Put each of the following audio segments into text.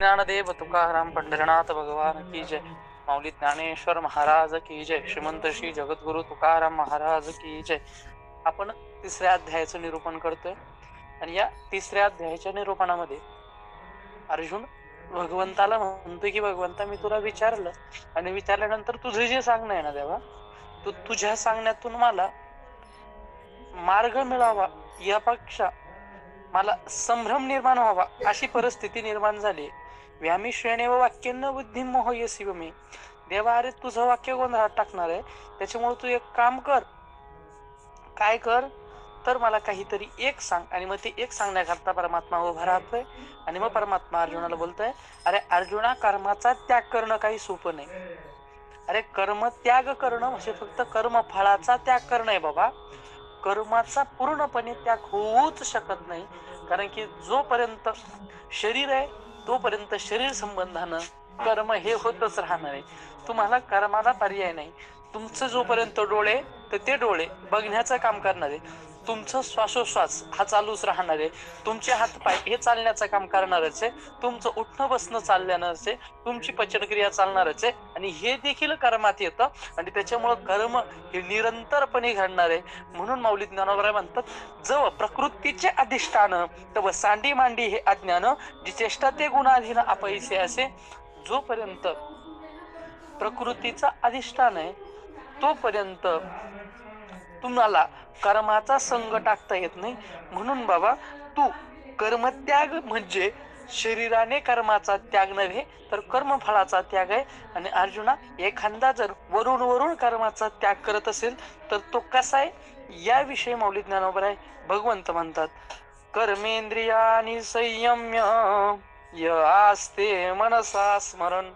ज्ञानदेव तुकाराम पंढरनाथ भगवान की जय. माऊली ज्ञानेश्वर महाराज की जय. श्रीमंत श्री जगद्गुरु तुकाराम महाराज की जय. आपण तिसऱ्या अध्यायाचं निरूपण करतोय आणि या तिसऱ्या अध्यायाच्या निरूपणामध्ये अर्जुन भगवंताला म्हणतोय की भगवंता मी तुला विचारलं आणि विचारल्यानंतर तुझं जे सांगणं आहे ना देवा, तू तुझ्या सांगण्यातून मला मार्ग मिळावा यापेक्षा मला संभ्रम निर्माण व्हावा अशी परिस्थिती निर्माण झाली. व्यामिश्रेणेव वाक्येन बुद्धिं मोहयसी मे. देवा अरे तुझं वाक्य गोंधळात टाकणार आहे, त्याच्यामुळे तू एक काम कर. काय कर तर मला काहीतरी एक सांग. आणि मग ते एक सांगण्याकरता परमात्मा उभा राहतोय आणि मग परमात्मा अर्जुनाला बोलतोय, अरे अर्जुना कर्माचा त्याग करणं काही सोपं नाही. अरे कर्म त्याग करणं म्हणजे फक्त कर्म फळाचा त्याग करणं आहे बाबा. कर्माचा पूर्णपणे त्याग होऊच शकत नाही, कारण की जोपर्यंत शरीर आहे तोपर्यंत शरीर संबंधानं कर्म हे होतच राहणार आहे. तुम्हाला कर्माला पर्याय नाही. तुमचं जोपर्यंत डोळे तर ते डोळे बघण्याचं काम करणार आहे. तुमचं श्वासोश्वास हा चालूच राहणार आहे. तुमचे हात पाय हे चालण्याचं काम करणारच आहे. तुमचं उठणं बसणं चालल्यानंच आहे. तुमची पचनक्रिया चालणारच आहे आणि हे देखील कर्मात येतं आणि त्याच्यामुळं कर्म हे निरंतरपणे घडणार आहे. म्हणून माऊली ज्ञानोबराय म्हणतात, जव प्रकृतीचे अधिष्ठान तव सांडी मांडी हे अज्ञान, जी चेष्टा ते गुणाधीन अपैसे असे. जोपर्यंत प्रकृतीचा अधिष्ठान आहे तोपर्यंत तुम्हाला कर्माचा संग टाकता येत नाही. म्हणून बाबा तू कर्मत्याग म्हणजे शरीराने कर्माचा त्याग नव्हे तर कर्मफळाचा त्याग आहे. आणि अर्जुना एखादा जर वरून वरून कर्माचा त्याग करत असेल तर तो कसा आहे याविषयी माऊली ज्ञानोबराय भगवंत म्हणतात, कर्मेंद्रियानि संयम्य य आस्ते मनसा स्मरण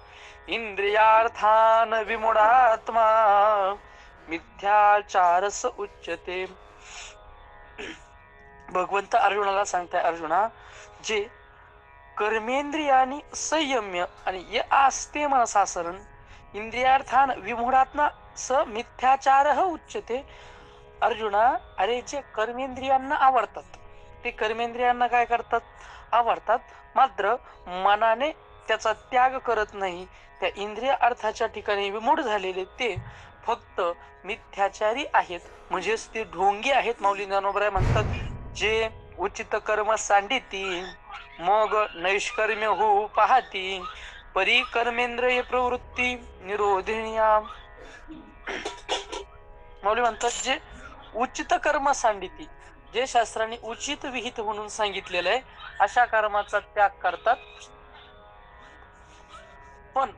इंद्रियार्थान विमूढात्मा मिथ्याचारस उच्यते. भगवंत अर्जुनाला सांगताय, अर्जुना जे कर्मेंद्रियानी संयम्य आणि य आस्ते मनसा स्मरण इंद्रियार्थान विमूढात्मा स मिथ्याचार उच्यते. अर्जुना अरे जे कर्मेंद्रियांना आवडतात ते कर्मेंद्रियांना काय करतात, आवडतात, मात्र मनाने त्याचा त्याग करत नाही. त्या इंद्रिय अर्थाच्या ठिकाणी विमूढ झालेले ते फक्त मिथ्याचारी आहेत, म्हणजेच ते ढोंगी आहेत. माऊली ज्ञानोबराय म्हणतात, जे उचित कर्म सांडिती मग नैष्कर्म्य होऊ पाहती परी कर्मेंद्रिय प्रवृत्ती निरोधिनिया. माऊली म्हणतात, जे उचित कर्म सांडिती, जे शास्त्राने उचित विहित म्हणून सांगितलेलं आहे अशा कर्माचा त्याग करतात, पण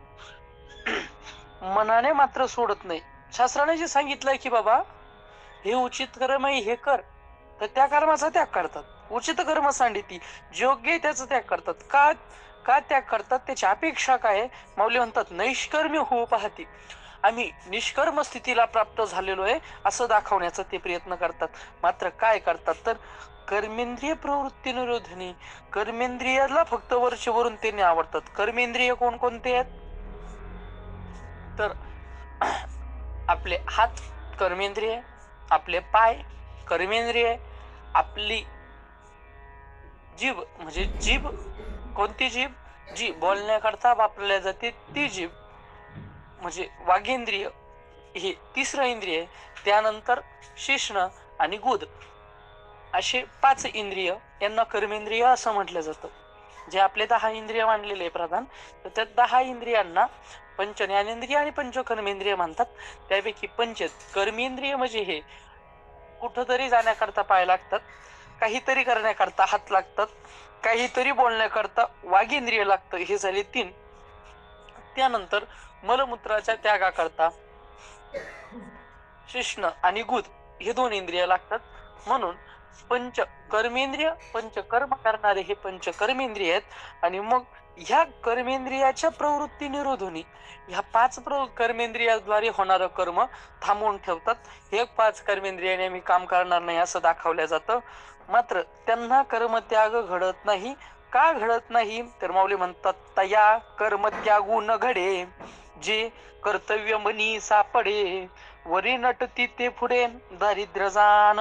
मनाने मात्र सोडत नाही. शास्त्राने जे सांगितलंय की बाबा हे उचित कर्म आहे हे कर, तर त्या कर्माचा त्याग करतात. उचित कर्म सांडिती योग्य आहे त्याचा त्याग करतात. का का त्याग करतात, त्याची अपेक्षा काय? माऊली म्हणतात, नैष्कर्म्य होऊ पाहती, आम्ही निष्कर्म स्थितीला प्राप्त झालेलो आहे असं दाखवण्याचा ते प्रयत्न करतात. मात्र काय करतात तर कर्मेंद्रिय प्रवृत्ती निरोधनी, कर्मेंद्रियाला फक्त वरचेवरून त्यांनी आवडतात. कर्मेंद्रिय कोणकोणते आहेत तर आपले हात कर्मेंद्रिय, आपले पाय कर्मेंद्रिय, आपली जीभ म्हणजे जीभ कोणती जीभ, जी बोलण्याकरता वापरल्या जाते ती जीभ म्हणजे वाघेंद्रिय हे तिसरं इंद्रिय. त्यानंतर शिश्न आणि गुद असे 5 इंद्रिय यांना कर्मेंद्रिय असं म्हटलं जातं. जे आपले 10 इंद्रिय मानलेले प्रधान, तर त्या 10 इंद्रियांना पंच ज्ञानेंद्रिय आणि पंच कर्मेंद्रिय म्हणतात. त्यापैकी पंच कर्मेंद्रिय म्हणजे हे कुठंतरी जाण्याकरता पाय लागतात, काहीतरी करण्याकरता हात लागतात, काहीतरी बोलण्याकरता वाघेंद्रिय लागतं, हे झाले 3. त्यानंतर मलमूत्राच्या त्यागाकरता शिश्न आणि गुद हे 2 इंद्रिय लागतात. म्हणून पंच कर्मेंद्रिय, पंच कर्म करणारे हे पंच कर्मेंद्रिय आहेत. आणि मग ह्या कर्मेंद्रियाच्या प्रवृत्ती निरोधनी ह्या 5 कर्मेंद्रियाद्वारे होणारं कर्म थांबवून ठेवतात. हे 5 कर्मेंद्रियाने मी काम करणार नाही असं दाखवलं जातं. मात्र त्यांना कर्मत्याग घडत नाही. का घडत नाही तर माऊली म्हणतात, तया कर्मत्यागू न घडे जे कर्तव्य मनी सापडे वरी नटती ते पुढे दारिद्र्य जाण.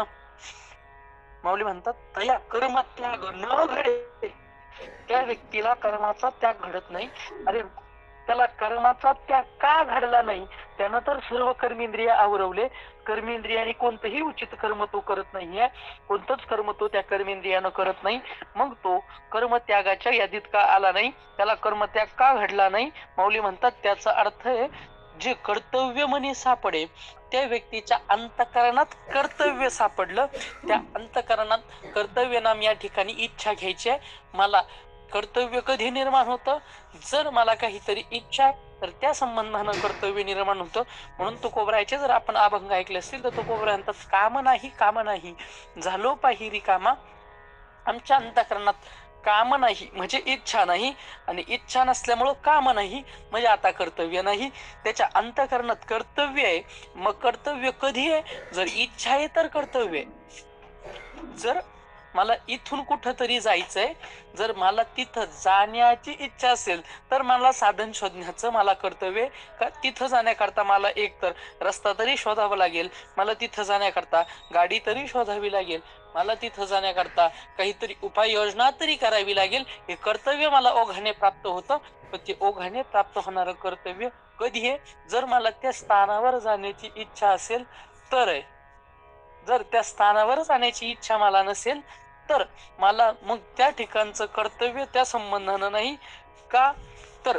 माऊली म्हणतात, तया कर्मत्याग न घडे त्या व्यक्तीला कर्माचा त्याग घडत नाही. अरे त्याला कर्माचा त्याग का घडला नाही? त्यानं तर सर्व कर्मेंद्रिय आवरवले. कर्मेंद्रियाने कोणतंही उचित कर्म तो करत नाहीये. कोणतंच कर्म तो त्या कर्मेंद्रियानं करत नाही. मग तो कर्मत्यागाच्या यादीत का आला नाही? त्याला कर्मत्याग का घडला नाही? माऊली म्हणतात त्याचा अर्थ आहे, जे कर्तव्य म्हणे सापडे, त्या व्यक्तीच्या अंतःकरणात कर्तव्य सापडलं. त्या अंतःकरणात कर्तव्य नाम या ठिकाणी इच्छा घ्यायची आहे. मला कर्तव्य कधी निर्माण होतं? जर मला काहीतरी इच्छा आहे तर त्या संबंधानं कर्तव्य निर्माण होतं. म्हणून तुकोबरायचे जर आपण अभंग ऐकले असतील तर तुकोबराय म्हणतात, काम नाही काम नाही झालो पाहिरी कामा. आमच्या अंतःकरणात काम नाही म्हणजे इच्छा नाही, आणि इच्छा नसल्यामुळं काम नाही म्हणजे आता कर्तव्य नाही. त्याच्या अंतःकरणात कर्तव्य आहे. मग कर्तव्य कधी आहे? जर इच्छा आहे तर कर्तव्य आहे. जर मला इथून कुठंतरी जायचंय, जर मला तिथं जाण्याची इच्छा असेल तर मला साधन शोधण्याचं मला कर्तव्य का तिथं जाण्याकरता मला एक तर रस्ता तरी शोधावा लागेल, मला तिथं जाण्याकरता गाडी तरी शोधावी लागेल, मला तिथं जाण्याकरता काहीतरी उपाययोजना तरी करावी लागेल. हे कर्तव्य मला ओघाने प्राप्त होतं. पण ते ओघाने प्राप्त होणारं कर्तव्य कधी आहे? जर मला त्या स्थानावर जाण्याची इच्छा असेल तर आहे. जर त्या स्थानावर जाण्याची इच्छा मला नसेल तर मला मग त्या ठिकाणचं कर्तव्य त्या संबंधानं नाही. का तर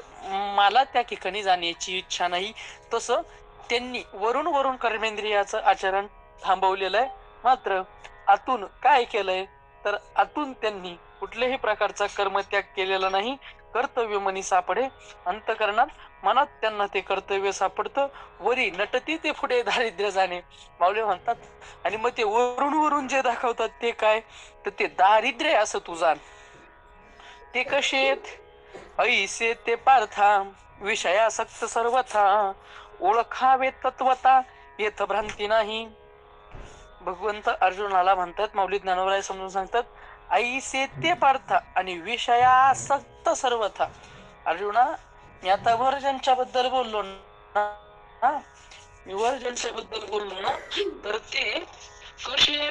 मला त्या ठिकाणी जाण्याची इच्छा नाही. तसं त्यांनी वरून वरून कर्मेंद्रियाचं आचरण थांबवलेलं आहे. मात्र आतून काय केलंय तर आतून त्यांनी कुठल्याही प्रकारचा कर्मत्याग केलेला नाही. कर्तव्य मनी सापडे अंतःकरणात, मनात त्यांना ते कर्तव्य सापडतं. वरी नटती ते पुढे दारिद्र्य जाणे, माऊली म्हणतात. आणि मग ते वरून वरून जे दाखवतात ते काय? तर ते दारिद्र्य असं तू जाण. ते कसे आहेत? ऐसे ते पार्था विषयासक्त सर्वथा, ओळखावे तत्वता येथ भ्रांती नाही. भगवंत अर्जुनाला म्हणतात, माऊली ज्ञानोबराय समजून सांगतात, ऐसे ते पार्था आणि विषयासक्त सर्वथा. अर्जुना, मी आता वर्जनच्या बद्दल बोललो ना, मी वर्जनच्या बद्दल बोललो ना, तर ते कसे?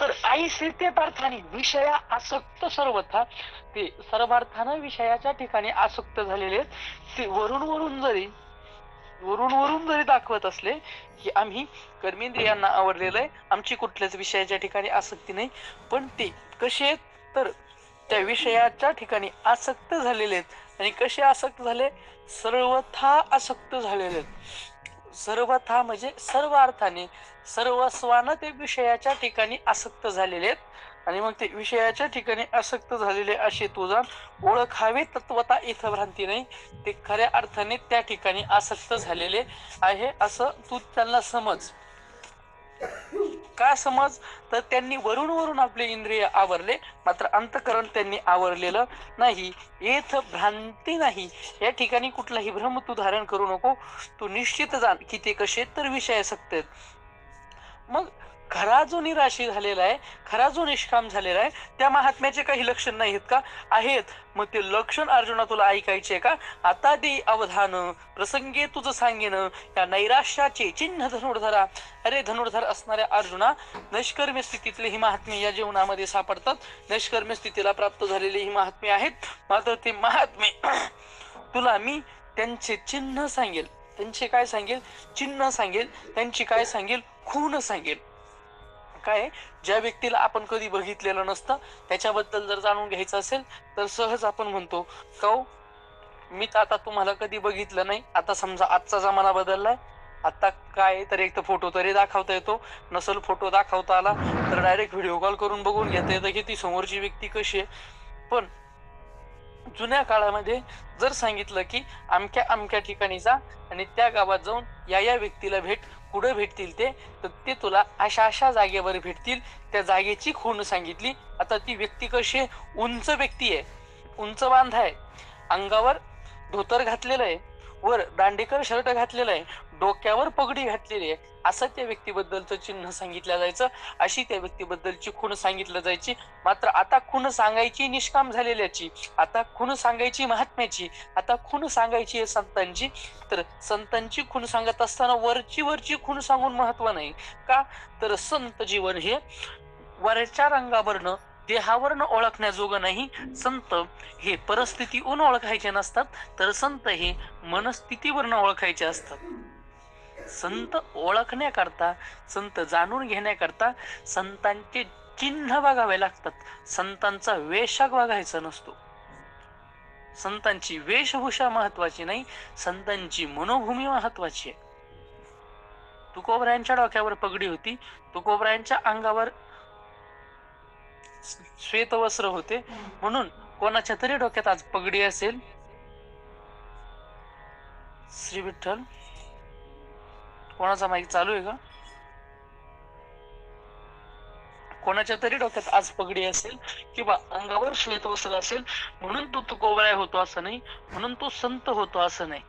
तर ऐसे ते पार्थाने विषया आसक्त सर्वथा, ते सर्वार्थानं विषयाच्या ठिकाणी आसक्त झालेले. ते वरून वरून जरी दाखवत असले की आम्ही कर्मेंद्रियांना आवडलेलं आहे, आमची कुठल्याच विषयाच्या ठिकाणी आसक्ती नाही, पण ते कसे आहेत? तर त्या विषयाच्या ठिकाणी आसक्त झालेले आहेत. आणि कसे आसक्त झाले? सर्वथा आसक्त झालेले आहेत. सर्वथा म्हणजे सर्व अर्थाने सर्वस्वानं ते विषयाच्या ठिकाणी आसक्त झालेले आहेत. आणि मग ते विषयाच्या ठिकाणी आसक्त झालेले असे तुझा ओळखावे तत्वता इथं भ्रांती नाही. ते खऱ्या अर्थाने त्या ठिकाणी आसक्त झालेले आहे असं तू त्यांना समज. का समज? तर त्यांनी वरून वरून आपले इंद्रिय आवरले, मात्र अंतःकरण त्यांनी आवरलेलं नाही. येथ भ्रांती नाही. या ठिकाणी कुठलाही भ्रम तू धारण करू नको. तू निश्चित जाण की ते कसे तर विषयासक्त आहेत. मग खरा जो निराशी झालेला आहे, खरा जो निष्काम झालेला आहे, त्या महात्म्याचे काही लक्षण नाही आहेत का? आहेत. मग ते लक्षण अर्जुना तुला ऐकायचे का? आता दे अवधान, प्रसंगे तुझं सांगेन या नैराश्याचे चिन्ह धनुर्धरा. अरे धनुर्धर असणाऱ्या अर्जुना, नैष्कर्म्य स्थितीतले ही महात्मे या जीवनामध्ये सापडतात. नैष्कर्म्य स्थितीला प्राप्त झालेली ही महात्मे आहेत. मात्र ते महात्मे तुला मी त्यांचे चिन्ह सांगेल. त्यांचे काय सांगेल? चिन्ह सांगेल. त्यांची काय सांगेल? खूण सांगेल. काय? ज्या व्यक्तीला आपण कधी बघितलेलं नसतं त्याच्याबद्दल जर जाणून घ्यायचं असेल तर सहज आपण म्हणतो, कौ मी तर आता तुम्हाला कधी बघितलं नाही. आता समजा आजचा जमाना बदललाय, आता काय तर एक तर फोटो तरी दाखवता येतो, नसल फोटो दाखवता आला तर डायरेक्ट व्हिडिओ कॉल करून बघून घेता येतं की ती समोरची व्यक्ती कशी आहे. पण जुन्या काळामध्ये जर सांगितलं की अमक्या अमक्या ठिकाणी जा आणि त्या गावात जाऊन या व्यक्तीला भेट, कुठं भेटतील ते, तर ते तुला अशा अशा जागेवर भेटतील. त्या जागेची खूण सांगितली. आता ती व्यक्ती कशी आहे? उंच व्यक्ती आहे, उंच बांध आहे, अंगावर धोतर घातलेलं आहे, वर दांडेकर शर्ट घातलेला आहे, डोक्यावर पगडी घातलेली आहे, असं त्या व्यक्तीबद्दलचं चिन्ह सांगितलं जायचं. अशी त्या व्यक्तीबद्दलची खूण सांगितलं जायची. मात्र आता खूण सांगायची निष्काम झालेल्याची, आता खूण सांगायची महात्म्याची, आता खूण सांगायची संतांची. तर संतांची खूण सांगत असताना वरची खूण सांगून महत्व नाही. का? तर संत जीवन हे वरच्या रंगावरनं देहावरनं ओळखण्याजोगं नाही. संत हे परिस्थितीहून ओळखायचे नसतात, तर संत हे मनस्थितीवरनं ओळखायचे असतात. संत ओळखण्याकरता, संत जाणून घेण्याकरता संतांचे चिन्ह बघावे लागतात. संतांचा वेशाक बघायचा नसतो. संतांची वेशभूषा महत्वाची नाही, संतांची मनोभूमी महत्वाची आहे. तुकोबरायांच्या डोक्यावर पगडी होती, तुकोबरायांच्या अंगावर श्वेतवस्त्र होते, म्हणून कोणाच्या तरी डोक्यात आज पगडी असेल. श्री विठ्ठल, कोणाचा माईक चालू आहे का? कोणाच्या तरी डोक्यात आज पगडी असेल किंवा अंगावर श्वेतवस्त्र असेल, म्हणून तो तुकोबराय होतो असं नाही, म्हणून तो संत होतो असं नाही.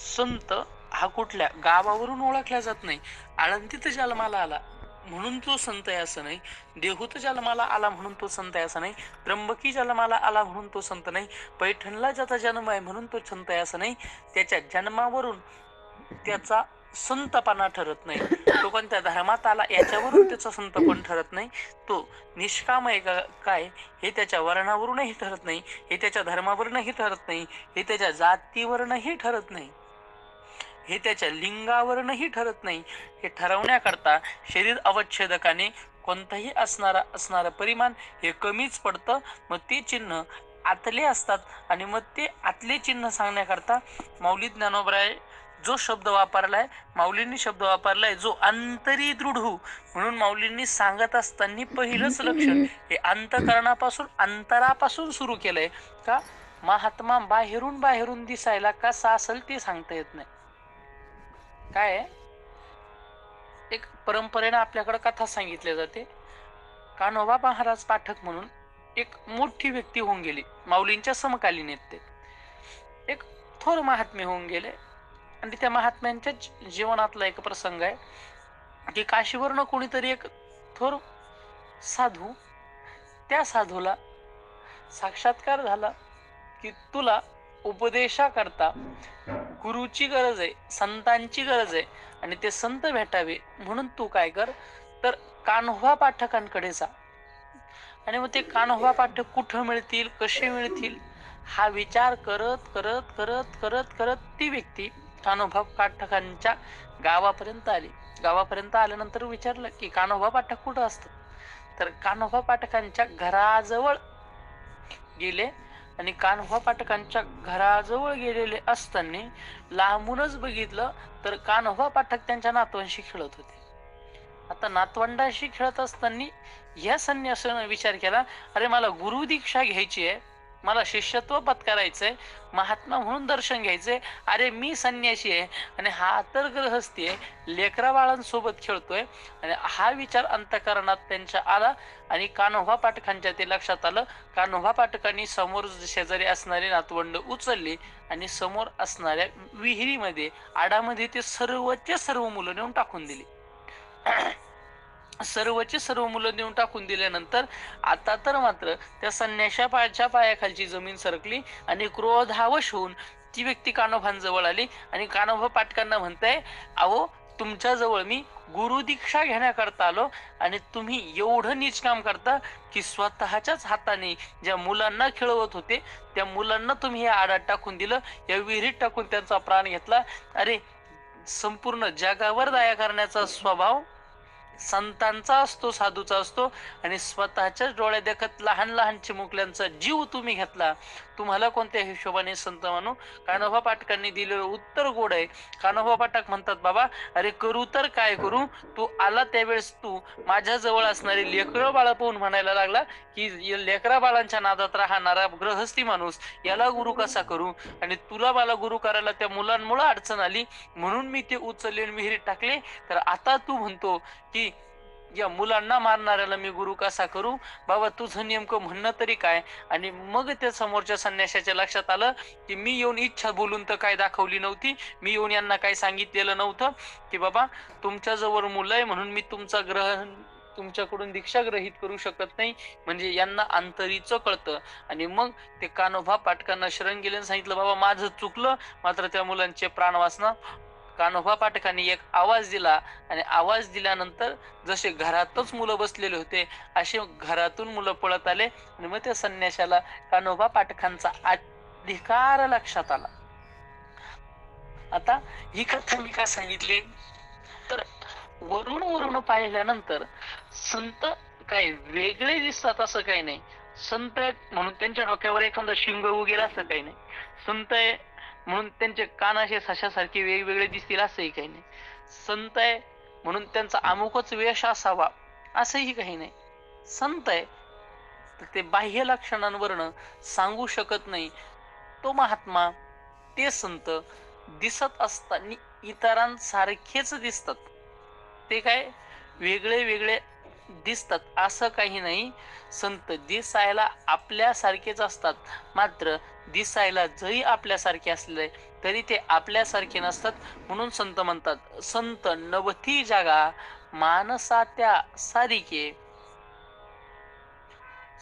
संत हा कुठल्या गावावरून ओळखला जात नाही. आळंदीत जन्माला आला म्हणून तो संत आहे असं नाही, देहूत जन्माला आला म्हणून तो संत आहे असं नाही, त्र्यंबकी जन्माला आला म्हणून तो संत नाही, पैठणला ज्याचा जन्म आहे म्हणून तो संत आहे असं नाही. त्याच्या जन्मावरून त्याचा संतपणा ठरत नाही. तो कोणत्या धर्मात आला याच्यावरून त्याचा संतपण ठरत नाही. तो निष्काम आहे काय हे त्याच्या वर्णावरूनही ठरत नाही, हे त्याच्या धर्मावरूनही ठरत नाही, हे त्याच्या जातीवरूनही ठरत नाही, हे त्याच्या लिंगावरूनही ठरत नाही. हे ठरवण्याकरता शरीर अवच्छेदकाने कोणताही असणारा परिमाण हे कमीच पडतं. मग ते चिन्ह आतले असतात आणि मग ते आतले चिन्ह सांगण्याकरता माऊली ज्ञानोबराय जो शब्द वापरलाय, माऊलींनी शब्द वापरलाय जो अंतरी दृढ म्हणून माऊलींनी सांगत असताना पहिलंच लक्षण हे अंतकरणापासून अंतरापासून सुरू केलंय. का? महात्मा बाहेरून दिसायला कसा असेल ते सांगता येत नाही. काय एक परंपरेने आपल्याकडे कथा सांगितली जाते. कान्होबा महाराज पाठक म्हणून एक मोठी व्यक्ती होऊन गेली, माऊलींच्या समकालीन आहेत ते. एक थोर महात्मे होऊन गेले आणि त्या महात्म्यांच्या जीवनातला एक प्रसंग आहे की काशीवरनं कोणीतरी एक थोर साधू, त्या साधूला साक्षात्कार झाला की तुला उपदेशाकरता गुरुची गरज आहे, संतांची गरज आहे आणि ते संत भेटावे म्हणून तू काय कर, तर कान्होबा पाठकांकडे जा. आणि मग ते कान्होबा पाठक कुठं मिळतील, कसे मिळतील हा विचार करत करत करत करत करत ती व्यक्ती कान्होबा पाठकांच्या गावापर्यंत आली. गावापर्यंत आल्यानंतर विचारलं की कान्होबा पाठक कुठं असतात, तर कान्होबा पाठकांच्या घराजवळ गेले आणि कान्होबा पाठकांच्या घराजवळ गेलेले असताना लांबूनच बघितलं तर कान्होबा पाठक त्यांच्या नातवांशी खेळत होते. आता नातवंडाशी खेळत असताना या संन्यासानं विचार केला, अरे मला गुरु दीक्षा घ्यायची आहे, मला शिष्यत्व पत्करायचंय, महात्मा म्हणून दर्शन घ्यायचंय. अरे मी संन्यासी आहे आणि हा तर गृहस्थी आहे, लेकरा बाळांसोबत खेळतोय. आणि हा विचार अंतःकरणात त्यांच्या आला आणि कान्होबा पाठकांच्या ते लक्षात आलं. कान्होबा पाठकांनी समोर शेजारी असणारी नातवंड उचलली आणि समोर असणाऱ्या विहिरीमध्ये आडामध्ये ते सर्वचे सर्व मुलं नेऊन टाकून दिली. सर्वचे सर्व मुलं नेऊन टाकून दिल्यानंतर आता तर मात्र त्या संन्याशाच्या पायाखालची जमीन सरकली आणि क्रोधावश होऊन ती व्यक्ती कान्होबांजवळ आली आणि कान्होबा पाटकांना म्हणताय, अहो तुमच्या जवळ मी गुरु दीक्षा घेण्याकरता आलो आणि तुम्ही एवढं नीच काम करता की स्वतःच्याच हाताने ज्या मुलांना खेळवत होते त्या मुलांना तुम्ही या आडात टाकून दिलं, या विहिरीत टाकून त्यांचा प्राण घेतला. अरे संपूर्ण जगावर दया करण्याचा स्वभाव संतांचा असतो, साधूचा असतो आणि स्वतःच्याच डोळ्या देखत लहान लहान चिमुकल्यांचा जीव तुम्ही घेतला, तुम्हाला कोणत्या हिशोबाने संत म्हणू? कान्होबा पाटकांनी दिलेलं उत्तर गोड आहे. कान्होबा पाटक म्हणतात, बाबा अरे करू तर काय करू, तू आला त्यावेळेस तू माझ्या जवळ असणारे लेकरं बाळ पाहून म्हणायला लागला की लेकरा बाळांच्या नादात राहणारा गृहस्थी माणूस याला गुरु कसा करू, आणि तुला मला गुरु करायला त्या मुलांमुळे अडचण आली म्हणून मी ते उचलले विहिरीत टाकले, तर आता तू म्हणतो की या मुलांना मारणाऱ्याला मी गुरु कसा करू? बाबा तुझं नेमकं म्हणणं तरी काय? आणि मग त्या समोरच्या संन्याशाच्या लक्षात आलं की मी येऊन इच्छा बोलून तर काय दाखवली नव्हती, मी येऊन यांना काय सांगितलेलं नव्हतं की बाबा तुमच्या जवळ मुलं आहे म्हणून मी तुमच्याकडून दीक्षा ग्रहित करू शकत नाही, म्हणजे यांना अंतरीचं कळतं. आणि मग ते कान्होबा पाटकांना शरण गेले आणि सांगितलं, बाबा माझं चुकलं, मात्र त्या मुलांचे प्राण वाचना. कान्होबा पाटकांनी एक आवाज दिला आणि आवाज दिल्यानंतर जसे घरातच मुलं बसलेले होते असे घरातून मुलं पळत आले आणि मग त्या संन्याशाला कान्होबा पाटकांचा अधिकार लक्षात आला. आता ही कथा मी का सांगितली तर वरून वरून पाहिल्यानंतर संत काय वेगळे दिसतात असं काही नाही. संत म्हणून त्यांच्या डोक्यावर एखादं शिंग वगैरे असं काही नाही. संत आहे म्हणून त्यांचे कान असे सशासारखे वेगवेगळे दिसतील असंही काही नाही. संत आहे म्हणून त्यांचा अमुकच वेश असावा असंही काही नाही. संत आहे तर ते बाह्य लक्षणांवरनं सांगू शकत नाही. तो महात्मा ते संत दिसत असताना इतरांसारखेच दिसतात. ते काय वेगळे वेगळे दिसतात असं काही नाही. संत दिसायला आपल्यासारखेच असतात, मात्र दिसायला जरी आपल्यासारखे असले तरी ते आपल्यासारखे नसतात. म्हणून संत म्हणतात संत नवथी जागा मानसा त्या सारिके,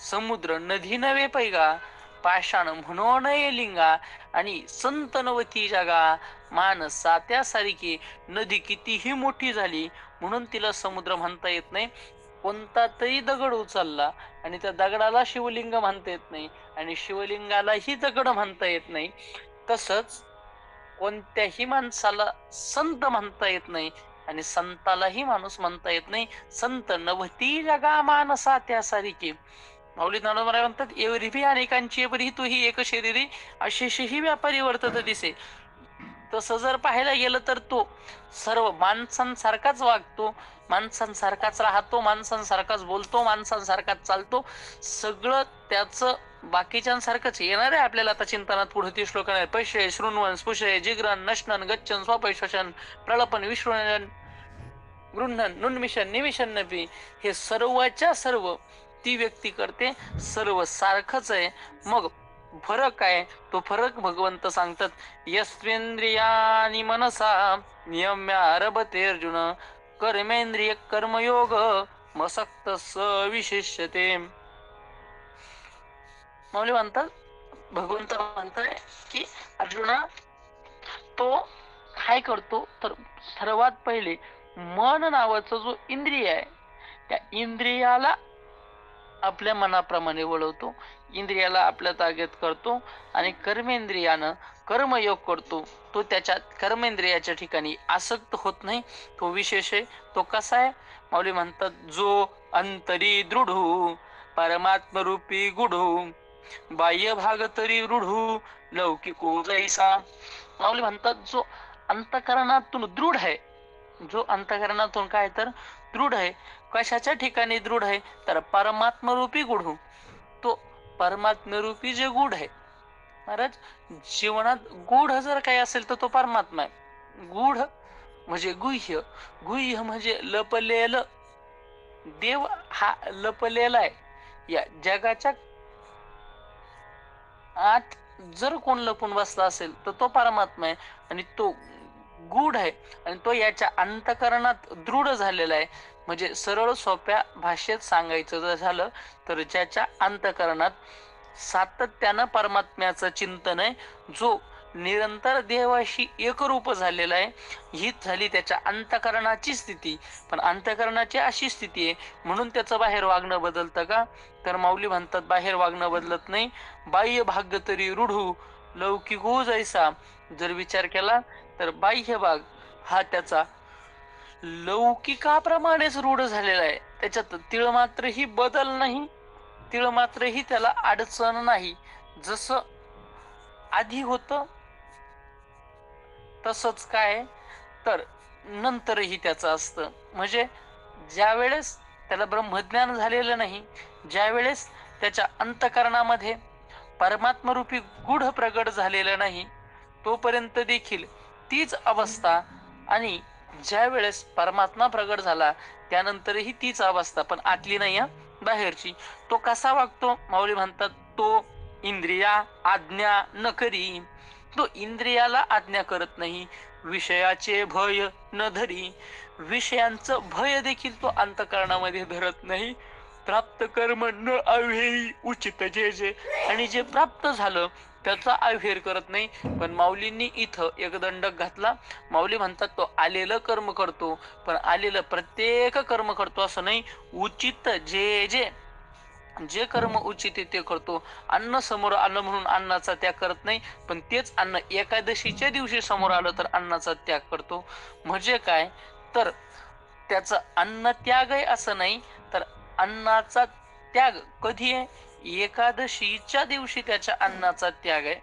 समुद्र नदी नवे पैगा पाषाण म्हणून लिंगा. आणि संत नवती जागा मानसा त्या सारिके, नदी कितीही मोठी झाली म्हणून तिला समुद्र म्हणता येत नाही. कोणता तरी दगड उचलला आणि त्या दगडाला शिवलिंग म्हणता येत नाही आणि शिवलिंगालाही दगड म्हणता येत नाही. तसंच कोणत्याही माणसाला संत म्हणता येत नाही आणि संतालाही माणूस म्हणता येत नाही. संत नवती जगा मानसा त्या सारिके. माऊली ज्ञानोबा महाराज म्हणतात एवढी भी अनेकांची बरी तो ही एक शरीरी अशेषही व्यापारी वर्तत दिसे. तसं जर पाहायला गेलं तर तो सर्व माणसांसारखाच वागतो, माणसांसारखाच राहतो, माणसांसारखाच बोलतो, माणसांसारखाच चालतो. सगळं त्याचं बाकीच्यांसारखंच येणार आहे आपल्याला. आता चिंतनात पुढे 30 श्लोक आहे. पैसे शृण्वन स्पुषय जिग्रन नशनन गच्छन स्वपैश्वसन प्रलपन विश्वनन गृह्णन नुन्मिशन निमिशन नपी. हे सर्वच्या सर्व ती व्यक्ती करते, सर्व सारखंच आहे. मग फरक आहे, तो फरक भगवंत सांगतात. यस्वेंद्रियानी मनसा नियम्य आरभते अर्जुन कर्मेंद्रिय कर्मयोग मसक्त सविशेषते. माऊली म्हणतात भगवंत म्हणताय की अर्जुना तो काय करतो तर सर्वात पहिले मन नावाचा जो इंद्रिय आहे त्या इंद्रियाला आपल्या मनाप्रमाणे वळवतो, इंद्रियाला आपल्या ताब्यात करतो आणि कर्मेंद्रियानं कर्मयोग करतो. तो त्याच्या कर्मेंद्रियाच्या ठिकाणी आसक्त होत नाही. तो विशेष आहे. तो कसा आहे? माऊली म्हणतात जो अंतरी दृढू परमात्मरूपी गुढू बाह्य भाग तरी रूढू लौकिको जैसा. माऊली म्हणतात जो अंतकरणातून दृढ आहे, जो अंतकरणातून काय तर दृढ आहे. कशाच्या ठिकाणी दृढ आहे तर परमात्मरूपी गुढ. तो परमात्मरूपी जे गुढ आहे महाराज, जीवनात गुढ जर काही असेल तर तो परमात्मा आहे. गुढ म्हणजे गुह्य, गुह्य म्हणजे लपलेलं. देव हा लपलेला आहे. या जगाच्या आत जर कोण लपून बसला असेल तर तो परमात्मा आहे आणि तो गूढ आहे आणि तो याच्या अंतकरणात दृढ झालेला आहे. म्हणजे सरळ सोप्या भाषेत सांगायचं जर झालं तर ज्याच्या अंतकरणात सातत्यानं परमात्म्याचं चिंतन आहे, जो निरंतर देवाशी एकरूप झालेला आहे, हीच झाली त्याच्या अंतकरणाची स्थिती. पण अंतकरणाची अशी स्थिती आहे म्हणून त्याचं बाहेर वागणं बदलतं का तर माऊली म्हणतात बाहेर वागणं बदलत नाही. बाह्य भाग तरी रूढू लौकिको जैसा. जर विचार केला तर बाह्य भाग हा त्याचा लौकिकाप्रमाणेच रूढ झालेला आहे. त्याच्यात तिळ मात्रही बदल नाही, तिळ मात्रही त्याला अडचण नाही. जसं आधी होतं तसंच काय तर नंतरही त्याचं असतं. म्हणजे ज्या वेळेस त्याला ब्रह्मज्ञान झालेलं नाही, ज्या वेळेस त्याच्या अंतकरणामध्ये परमात्मरूपी गूढ प्रगट झालेलं नाही, तोपर्यंत देखील तीच अवस्था. आणि ज्या वेळेस परमात्मा प्रगट झाला त्यानंतरही तीच अवस्था, पण आतली नाही बाहेरची. तो कसा वागतो? माऊली म्हणतात तो इंद्रिया आज्ञा न करी. तो इंद्रियाला आज्ञा करत नाही, विषयाचे भय न धरी. विषयांचं भय देखील तो अंतकरणामध्ये धरत नाही. प्राप्त कर्म न अव्ययी उचित जे जे. आणि जे प्राप्त झालं त्याचा अविहेर करत नाही. पण माऊलींनी इथं एक दंडक घातला. माऊली म्हणतात तो आलेलं कर्म करतो, पण आलेलं प्रत्येक कर्म करतो असं नाही. उचित जे जे जे कर्म उचित आहे ते करतो. अन्न समोर आलं म्हणून अन्नाचा त्याग करत नाही, पण तेच अन्न एकादशीच्या दिवशी समोर आलं तर अन्नाचा त्याग करतो. म्हणजे काय तर त्याचं अन्न त्याग आहे असं नाही, तर अन्नाचा त्याग कधी आहे? एकादशीच्या दिवशी त्याच्या अन्नाचा त्याग आहे.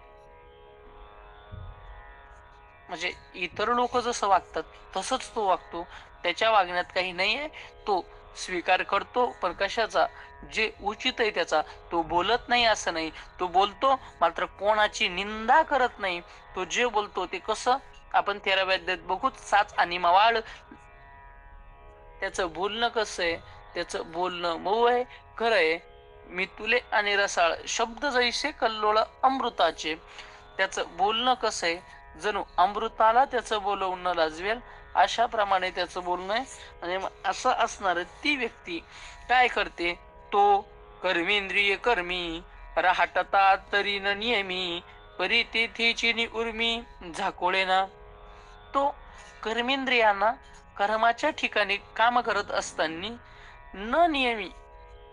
म्हणजे इतर लोक जसं वागतात तसंच तो वागतो. त्याच्या वागण्यात काही नाहीये. तो स्वीकार करतो, पण कशाचा? जे उचित आहे त्याचा. तो बोलत नाही असं नाही, तो बोलतो मात्र कोणाची निंदा करत नाही. तो जे बोलतो ते कसं आपण 13व्या अध्यायात बघू. साच आणि मवाळ त्याचं बोलणं कसं आहे? त्याचं बोलणं मऊ आहे, खरं आहे. मितुले आणि रसाळ शब्द जैसे कल्लोळ अमृताचे. त्याचं बोलणं कसं आहे? जणू अमृताला त्याचं बोलवून न लाजवेल अशा प्रमाणे त्याचं बोलणं आहे. आणि असं असणार ती व्यक्ती काय करते? तो कर्मेंद्रिय कर्मी राहटता तरी न नियमी परी तेथीची नि उर्मी झाकोळेना. तो कर्मेंद्रियांना कर्माच्या ठिकाणी काम करत असताना न नियमी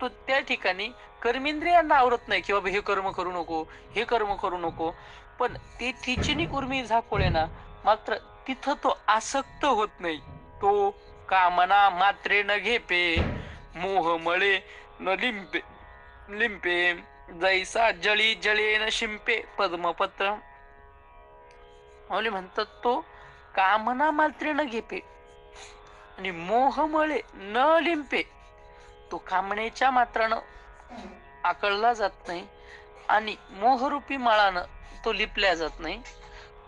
तो त्या ठिकाणी कर्मेंद्रियांना आवरत नाही की बाबा हे कर्म करू नको, हे कर्म करू नको. पण ते थिचिनी उर्मी झाकोळेना मात्र तिथं तो आसक्त होत नाही. तो कामना मात्रे न घेपे मोह मळे न लिंपे लिंपे जैसा जळी जळे न शिंपे पद्मपत्र. माऊली म्हणतात तो कामना मात्रे न घेपे आणि मोहमळे न लिंपे. तो कामनेच्या मात्रानं आकळला जात नाही आणि मोहरूपी माळानं तो लिपल्या जात नाही.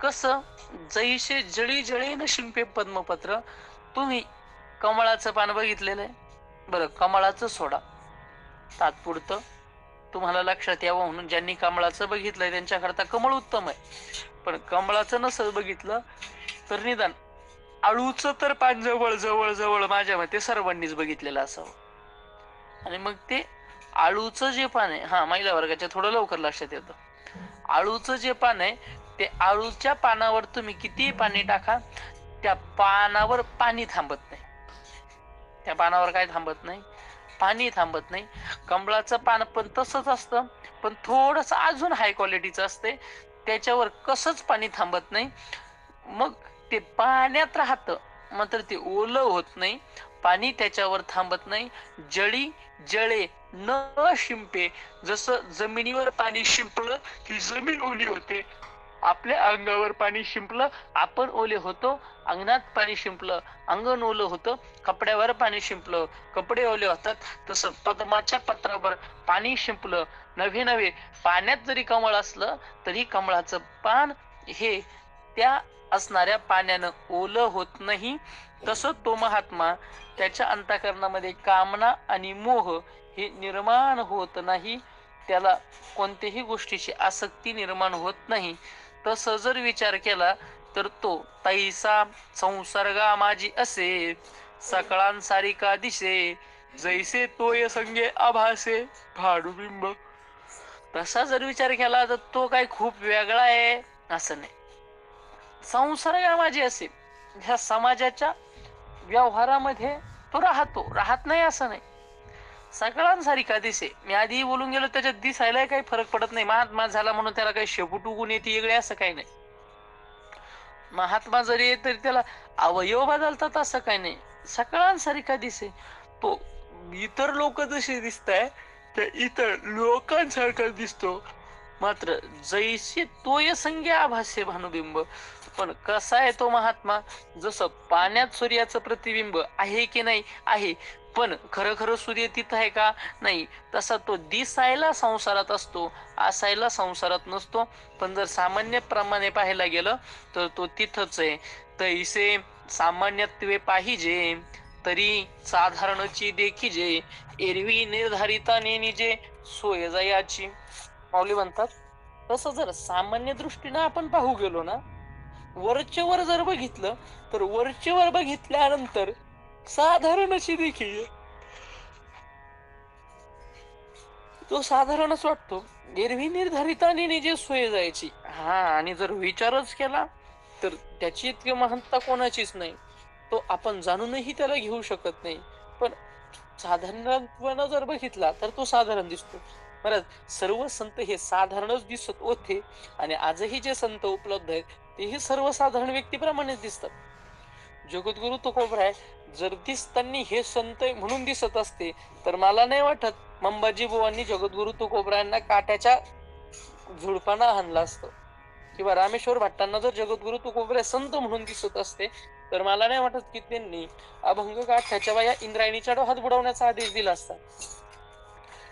कसं? जैसे जळी जळे न शिंपे पद्मपत्र. तुम्ही कमळाचं पान बघितलेलं आहे? बरं, कमळाचं सोडा, तात्पुरतं तुम्हाला लक्षात यावं म्हणून ज्यांनी कमळाचं बघितलंय त्यांच्याकरता कमळ उत्तम आहे. पण कमळाचं नसं बघितलं तर निदान आळूचं तर पान जवळ जवळ जवळ माझ्या मते सर्वांनीच बघितलेलं असावं. आणि मग ते आळूचं जे पान आहे, हा महिला वर्गाच्या थोडं लवकर लक्षात येतं. आळूचं जे पान आहे ते आळूच्या पानावर तुम्ही किती पाणी टाका, त्या पानावर पाणी थांबत नाही. त्या पानावर काय थांबत नाही? पाणी थांबत नाही. कमळाचं पान पण तसंच असतं, पण थोडस अजून हाय क्वालिटीचं असते. त्याच्यावर कसंच पाणी थांबत नाही. मग ते पाण्यात राहतं मात्र ते ओलं होत नाही. पाणी त्याच्यावर थांबत नाही. जळी जळे न शिंपे. जसं जमिनीवर पाणी शिंपलं की जमीन ओली होते, आपल्या अंगावर पाणी शिंपलं आपण ओले होतो. अंगणात पाणी शिंपलं अंगण ओलं होतं, कपड्यावर पाणी शिंपलं कपडे ओले होतात. तसं पद्माच्या पत्रावर पाणी शिंपलं नव्हे नव्हे. पाण्यात जरी कमळ असलं तरी कमळाचं पान हे त्या असणाऱ्या पाण्यानं ओलं होत नाही. तसं तो महात्मा त्याच्या अंतःकरणामध्ये कामना आणि मोह हे निर्माण होत नाही. त्याला कोणत्याही गोष्टीची आसक्ती निर्माण होत नाही. तसं जर विचार केला तर तो तैसा संसर्गा माझी असे सकळांसारिका दिसे जैसे तोय संगे आभासे भाडुबिंब. तसा जर विचार केला तर तो काय खूप वेगळा आहे असं नाही. संसर्गा माझी असे ह्या समाजाच्या व्यवहारामध्ये तो राहत नाही असं नाही. सगळ्यांसारखा दिसे. मी आधी बोलून गेलो त्याच्यात दिसायला काही फरक पडत नाही. महात्मा झाला म्हणून त्याला काही शेपूट उगून येते वेगळे असं काही नाही. महात्मा जरी तरी त्याला अवयव बदलतात असं काही नाही. सगळ्यांसारखा दिसे. तो इतर लोक जसे दिसताय त्या इतर लोकांसारखा दिसतो, मात्र जैसे तोय संगे आभासे भानुबिंब. पण कसा आहे तो महात्मा? जसं पाण्यात सूर्याचं प्रतिबिंब आहे की नाही? आहे. पण खरं खरं सूर्य तिथं आहे का? नाही. तसा तो दिसायला संसारात असतो, असायला संसारात नसतो. पण जर सामान्य प्रमाणे पाहायला गेलं तर तो तिथंच आहे. तैसे सामान्यत्वे पाहिजे तरी साधारणची देखीजे एरवी निर्धारिता निजे सोय जयाची. माऊली म्हणतात तसं जर सामान्य दृष्टीनं आपण पाहू गेलो ना, वरचेवर जर बघितलं तर वरचेवर बघितल्यानंतर साधारण अशी देखील तो साधारणच वाटतो. एरवी निर्धारिताने जे सोय जायची. हा, आणि जर विचारच केला तर त्याची इतकी महानता कोणाचीच नाही. तो आपण जाणूनही त्याला घेऊ शकत नाही. पण साधारणपणा जर बघितला तर तो साधारण दिसतो. बरं, सर्व संत हे साधारणच दिसत होते आणि आजही जे संत उपलब्ध आहेत तेही सर्वसाधारण व्यक्तीप्रमाणेच दिसतात. जगद्गुरु तुकोबराय जर दिसताना हे संत म्हणून दिसत असते तर मला नाही वाटत मंबाजी बुवांनी जगद्गुरु तुकोबरायांना काट्याच्या झुडपाना हाणलं असतं. किंवा रामेश्वर भट्टांना जर जगद्गुरु तुकोबराय संत म्हणून दिसत असते तर मला नाही वाटत की त्यांनी अभंग काठ्याच्या बाया इंद्रायणीच्या डोहात बुडवण्याचा आदेश दिला असता.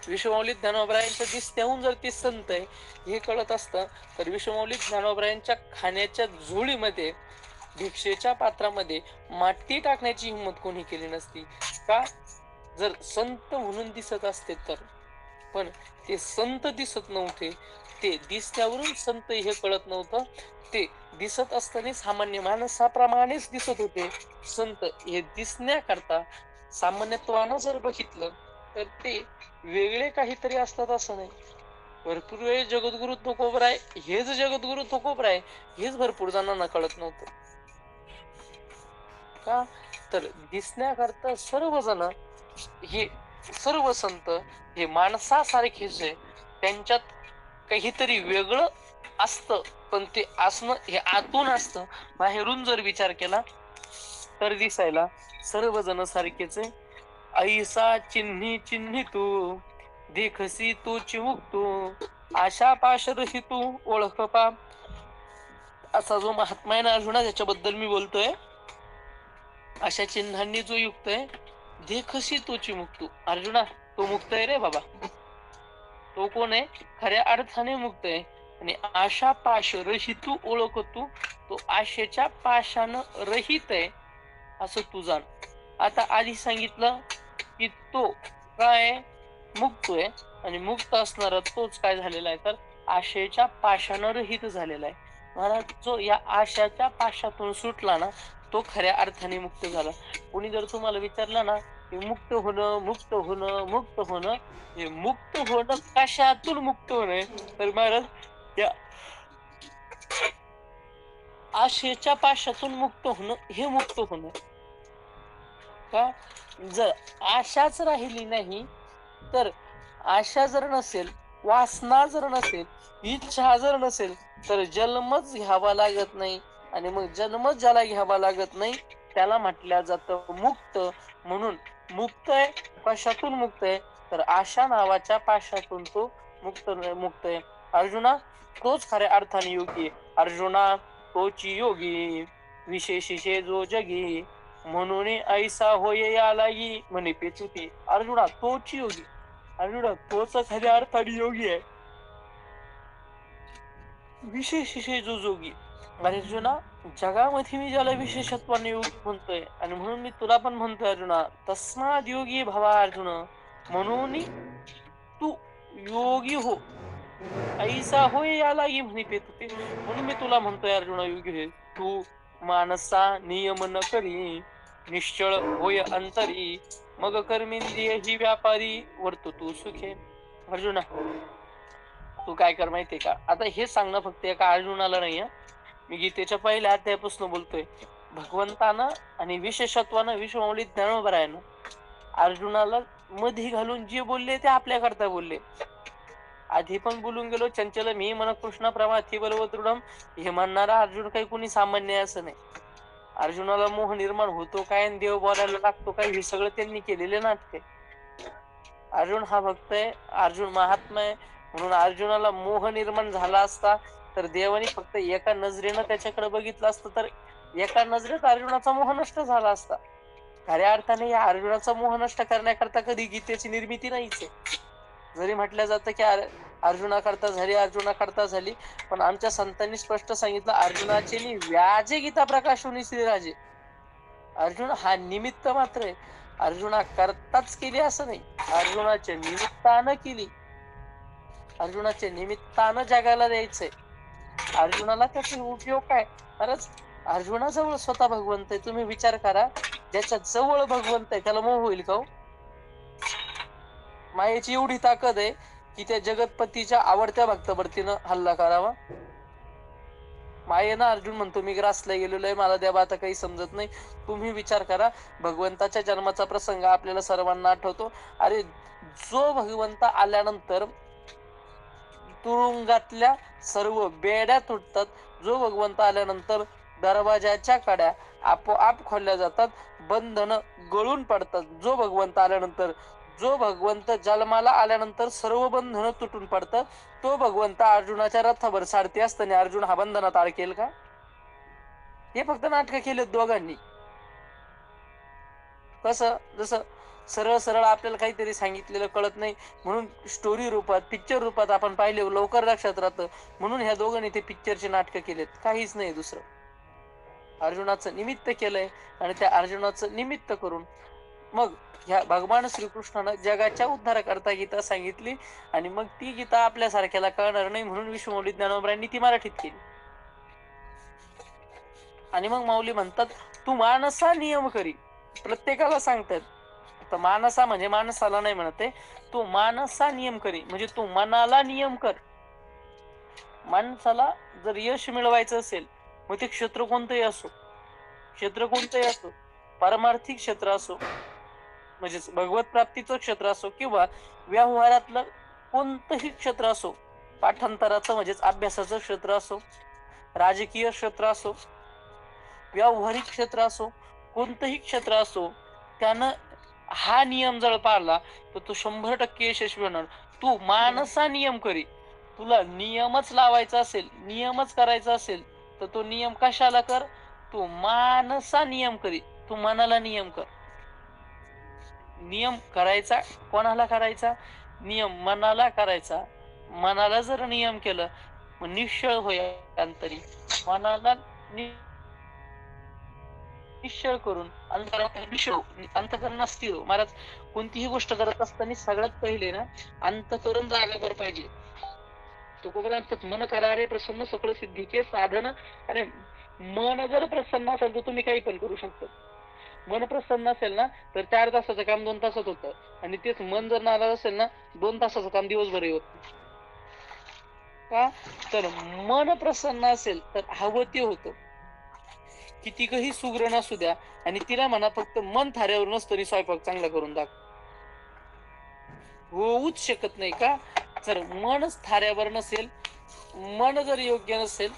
विश्वमौली ज्ञानोबरायांच्या दिसत्याहून जर ते संत आहे हे कळत असतं तर विश्वमौली ज्ञानोबरायांच्या खाण्याच्या झोळीमध्ये, भिक्षेच्या पात्रामध्ये माती टाकण्याची हिंमत कोणी केली नसती का? जर संत म्हणून दिसत असते तर. पण ते संत दिसत नव्हते. ते दिसण्यावरून संत हे कळत नव्हतं. ते दिसत असताना सामान्य माणसाप्रमाणेच दिसत होते. संत हे दिसण्याकरता सामान्यत्वानं जर बघितलं तर ते वेगळे काहीतरी असतात असं नाही. भरपूर वेळेस जगद्गुरु तुकोबराय हेच जगद्गुरु तुकोबराय हेच भरपूर जणांना कळत नव्हतं. का? तर दिसण्याकरता सर्वजण हे सर्व संत हे माणसासारखेच आहे. त्यांच्यात काहीतरी वेगळं असतं, पण ते असणं हे आतून असतं. बाहेरून जर विचार केला तर दिसायला सर्वजण सारखेच आहे. ऐसा चिन्ही चिन्ही तू देखसी तू चिमुकतो, आशा पाशरही तू ओळख पा. असा जो महात्मा आहे ना अर्जुना, त्याच्याबद्दल मी बोलतोय. अशा चिन्हांनी जो युक्त आहे, देखसी तो चिमुकतो. अर्जुना, तो मुक्त आहे रे बाबा. तो कोण आहे? खऱ्या अर्थाने मुक्त आहे. आणि आशा पाश रहितू ओळखतो, तो आशेच्या पाशानं रहित आहे असं तू जाण. आता आधी सांगितलं की तो काय मुक्त आहे, आणि मुक्त असणारा तोच काय झालेला आहे तर आशेच्या पाशानं रहित झालेला आहे. महाराज, जो या आशाच्या पाशातून सुटला ना तो खऱ्या अर्थाने मुक्त झाला. कोणी जर तुम्हाला विचारलं ना की मुक्त होणं, मुक्त होणं, मुक्त होणं, हे मुक्त होणं कशातून मुक्त होणं, तर महाराज या आशेच्या पाशातून मुक्त होणं हे मुक्त होणं. का? जर आशाच राहिली नाही तर, आशा जर नसेल, वासना जर नसेल, इच्छा जर नसेल तर जन्मच घ्यावा लागत नाही. आणि मग जन्मच ज्याला घ्यावा लागत नाही त्याला म्हटल्या जातं मुक्त. म्हणून मुक्त आहे. कशातून मुक्त आहे तर आशा नावाच्या पाशातून तो मुक्त आहे. अर्जुना, तोच खऱ्या अर्थाने योगी आहे. अर्जुना, तोची योगी विशेषिषे जो जगी, म्हणून ऐसा होय या लागी म्हणे पेचुती. अर्जुना, तोची योगी. अर्जुना, तोच खऱ्या अर्थाने योगी आहे. विशेषिषे जो जोगी. अर्जुना, जगामध्ये मी ज्याला विशेषत्वाने योगी म्हणतोय, आणि म्हणून मी तुला पण म्हणतोय अर्जुना, तस्माद योगी भवा अर्जुन, म्हणून तू योगी हो. ऐसा होय या लागी म्हणे पेचुती. म्हणून मी तुला म्हणतोय अर्जुना योगी होय. तू मानसा नियम न करी, निश्चळ होय अंतरी, मग कर्मेंद्रिय ही व्यापारी वर्तू तू सुखे. अर्जुना, तू काय कर माहितीये का? आता हे सांगणं फक्त एका अर्जुनाला नाही. मी गीतेच्या पहिल्या अध्यायापासून बोलतोय. भगवंतानं आणि विशेषत्वानं विश्वमौली ज्ञानोबरायानं अर्जुनाला मध्ये घालून जे बोलले ते आपल्याकरता बोलले. आधी पण बोलून गेलो, चंचल मी मन कृष्ण प्रमाथी बलव दृढम, हे म्हणणारा अर्जुन काही कोणी सामान्य असं नाही. अर्जुनाला मोह निर्माण होतो काय आणि देव बोलायला लागतो काय हे सगळं त्यांनी केलेले नाटक आहे. अर्जुन हा भक्त आहे, अर्जुन महात्मा आहे. म्हणून अर्जुनाला मोह निर्माण झाला असता तर देवाने फक्त एका नजरेनं त्याच्याकडे बघितलं असतं तर एका नजरेत अर्जुनाचा मोह नष्ट झाला असता. खऱ्या अर्थाने या अर्जुनाचा मोह नष्ट करण्याकरता कधी गीतेची निर्मिती नाहीच आहे. जरी म्हटलं जातं की अर्जुना करता झाली, पण आमच्या संतांनी स्पष्ट सांगितलं अर्जुनाचे व्याजे गीता प्रकाशुनी श्रीराजे. अर्जुन हा निमित्त मात्र आहे. अर्जुना करताच केली असं नाही, अर्जुनाच्या निमित्तानं केली. अर्जुनाच्या निमित्तानं जगाला द्यायचंय. अर्जुनाला त्याचा उपयोग काय? खरंच अर्जुनाजवळ स्वतः भगवंत आहे. तुम्ही विचार करा, ज्याच्या जवळ भगवंत आहे त्याला मोह होईल का? मायेची एवढी ताकद आहे की त्या जगतपतीच्या आवडत्या भक्तावरतीनं हल्ला करावा. मायेनं अर्जुन म्हणतो मी ग्रासला गेलेलो आहे, मला देवा आता काही समजत नाही. तुम्ही विचार करा. भगवंताच्या जन्माचा प्रसंग आपल्याला सर्वांना आठवतो. अरे जो भगवंत आल्यानंतर तुरुंगातल्या सर्व बेड्या तुटतात, जो भगवंत आल्यानंतर दरवाजाच्या कड्या आपोआप खोलल्या जातात, बंधन गळून पडतात, जो भगवंत आल्यानंतर, जो भगवंत जन्माला आल्यानंतर सर्व बंधन तुटून पडतात, तो भगवंत अर्जुनाच्या रथावर सारथी असताना अर्जुन हा बंधनात अडकेल का? हे फक्त नाटक केले दोघांनी. कसं, जसं सरळ सरळ आपल्याला काहीतरी सांगितलेलं कळत नाही म्हणून स्टोरी रूपात, पिक्चर रूपात आपण पाहिले लवकर लक्षात राहतं, म्हणून ह्या दोघांनी ते पिक्चरचे नाटक केलेत, काहीच नाही दुसरं. अर्जुनाचं निमित्त केलंय आणि त्या अर्जुनाचं निमित्त करून मग ह्या भगवान श्रीकृष्णानं जगाच्या उद्धाराकरता गीता सांगितली आणि मग ती गीता आपल्यासारख्याला कळणार नाही म्हणून विश्वमौली ज्ञानोबरांनी ती मराठीत केली. आणि मग माऊली म्हणतात तू मानसा नियम करी. प्रत्येकाला सांगतात. तर मानसा म्हणजे माणसाला नाही म्हणते, तू मानसा नियम करी म्हणजे तू मनाला नियम कर. माणसाला जर यश मिळवायचं असेल मग ते क्षेत्र कोणतंही असो, क्षेत्र कोणतंही असो, पारमार्थिक क्षेत्र असो म्हणजे भगवत प्राप्तीचं क्षेत्र असो किंवा व्यवहारातलं कोणतंही क्षेत्र असो, पाठांतराचं म्हणजेच अभ्यासाचं क्षेत्र असो, राजकीय क्षेत्र असो, व्यावहारिक क्षेत्र असो, कोणतंही क्षेत्र असो, त्यानं हा नियम जर पाळला तर तो 100% यशस्वी होणार. तू मानसा नियम करी. तुला नियमच लावायचा असेल, नियमच करायचा असेल तर तो नियम कशाला कर? तू मानसा नियम करी. तू मनाला नियम कर. नियम करायचा कोणाला करायचा? नियम मनाला करायचा. मनाला जर नियम केलं मग निश्चळ होय अंतरी. मनाला निश्चळ करून अंतकरण स्थिर. महाराज कोणतीही गोष्ट करत असताना सगळ्यात पहिले ना अंतकरण जागेवर पाहिजे. तुकोबरांचं मन करा रे प्रसन्न सकळ सिद्धीचे साधन. अरे मन जर प्रसन्न असेल तर तुम्ही काही पण करू शकता. मन प्रसन्न असेल ना तर 4 तासाचं काम 2 तासात होतं आणि तेच मन जर नाराज असेल ना 2 तासाचं काम दिवसभर होत. का तर मन प्रसन्न असेल तर हवं ते होतं. कितीकही सुग्रण असू द्या आणि तिला म्हणा फक्त मन थाऱ्यावर नसतं स्वयंपाक चांगला करून दाख, होऊच शकत नाही. का जर मनच थाऱ्यावर नसेल, मन जर योग्य नसेल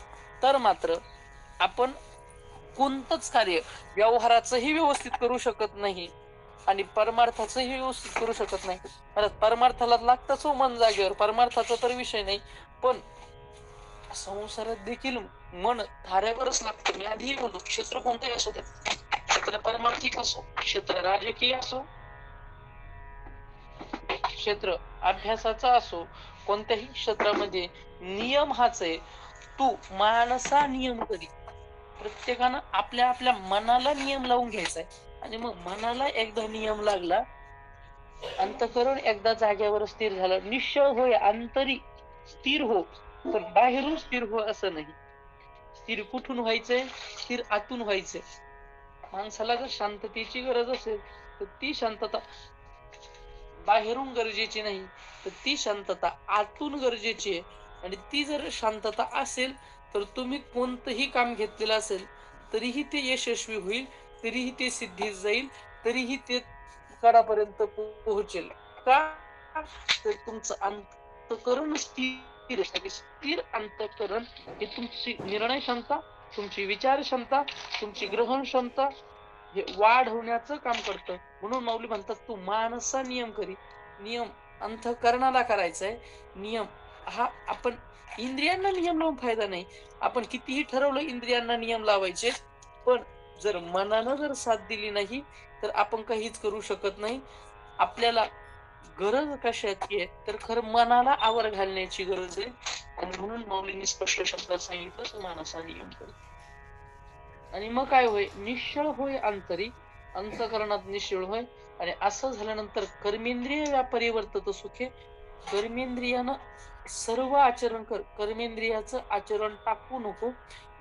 तर मात्र आपण कोणतंच कार्य व्यवहाराचंही व्यवस्थित करू शकत नाही आणि परमार्थाचंही व्यवस्थित करू शकत नाही. परमार्थाला लागतच हो मन जागेवर, परमार्थाचा तर विषय नाही, पण संसारात देखील मन थाऱ्यावरच लागतं. मी आधी म्हणतो क्षेत्र कोणतंही असो, क्षेत्र परमार्थिक असो, क्षेत्र राजकीय असो, क्षेत्र अभ्यासाचा असो, कोणत्याही क्षेत्रामध्ये नियम हाच आहे. तू मानसा नियम करी. प्रत्येकानं आपल्या आपल्या मनाला नियम लावून घ्यायचा आहे आणि मग मनाला एकदा नियम लागला, अंतकरण एकदा जागेवर स्थिर झालं, निश्चळ होय अंतरी स्थिर हो. पण बाहेरून स्थिर हो असं नाही. स्थिर कुठून व्हायचंय? स्थिर आतून व्हायचंय. माणसाला जर शांततेची गरज असेल तर ती शांतता बाहेरून गरजेची नाही, तर ती शांतता आतून गरजेची आहे. आणि ती जर शांतता असेल तर तुम्ही कोणतंही काम घेतलेलं असेल तरीही ते यशस्वी होईल, तरीही ते सिद्धीस जाईल, तरीही ते कडापर्यंत पोहोचेल. का तर तुमचं अंतकरण स्थिर. स्थिर अंतकरण हे तुमची निर्णय क्षमता, तुमची विचार क्षमता, तुमची ग्रहण क्षमता हे वाढवण्याचं काम करतं. म्हणून माऊली म्हणतात तू मानसा नियम करी. नियम अंतकरणाला करायचाय. नियम हा आपण इंद्रियांना नियम लावून फायदा नाही. आपण कितीही ठरवलं इंद्रियांना नियम लावायचे, पण जर मनानं जर साथ दिली नाही तर आपण काहीच करू शकत नाही. आपल्याला गरज कशाची आहे तर खरं मनाला आवर घालण्याची गरज आहे. आणि म्हणून माऊलींनी स्पष्ट शब्दात सांगितलं मानसा नियम करी. आणि मग काय होय? निश्चळ होय अंतरी. अंतकरणात निश्चळ होय. आणि असं झाल्यानंतर कर्मेंद्रिय व्यापरिवर्तत सुखे. कर्मेंद्रियानं सर्व आचरण कर. कर्मेंद्रियाचं आचरण टाकू नको.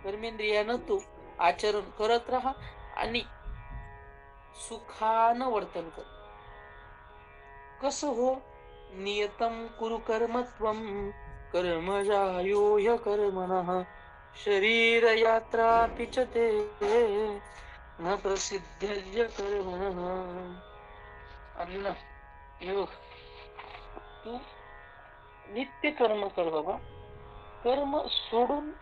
कर्मेंद्रियानं तू आचरण करत राहा आणि सुखानं वर्तन कर. कसं हो? नियतं कुरु कर्म त्वं कर्मजायो ह्यकर्मणः शरीरयात्रापि च ते न प्रसिद्ध्यर्य कर्मणः. अर्जुन, हे बघ, तू नित्य कर्म कर बाबा. कर्म सोडून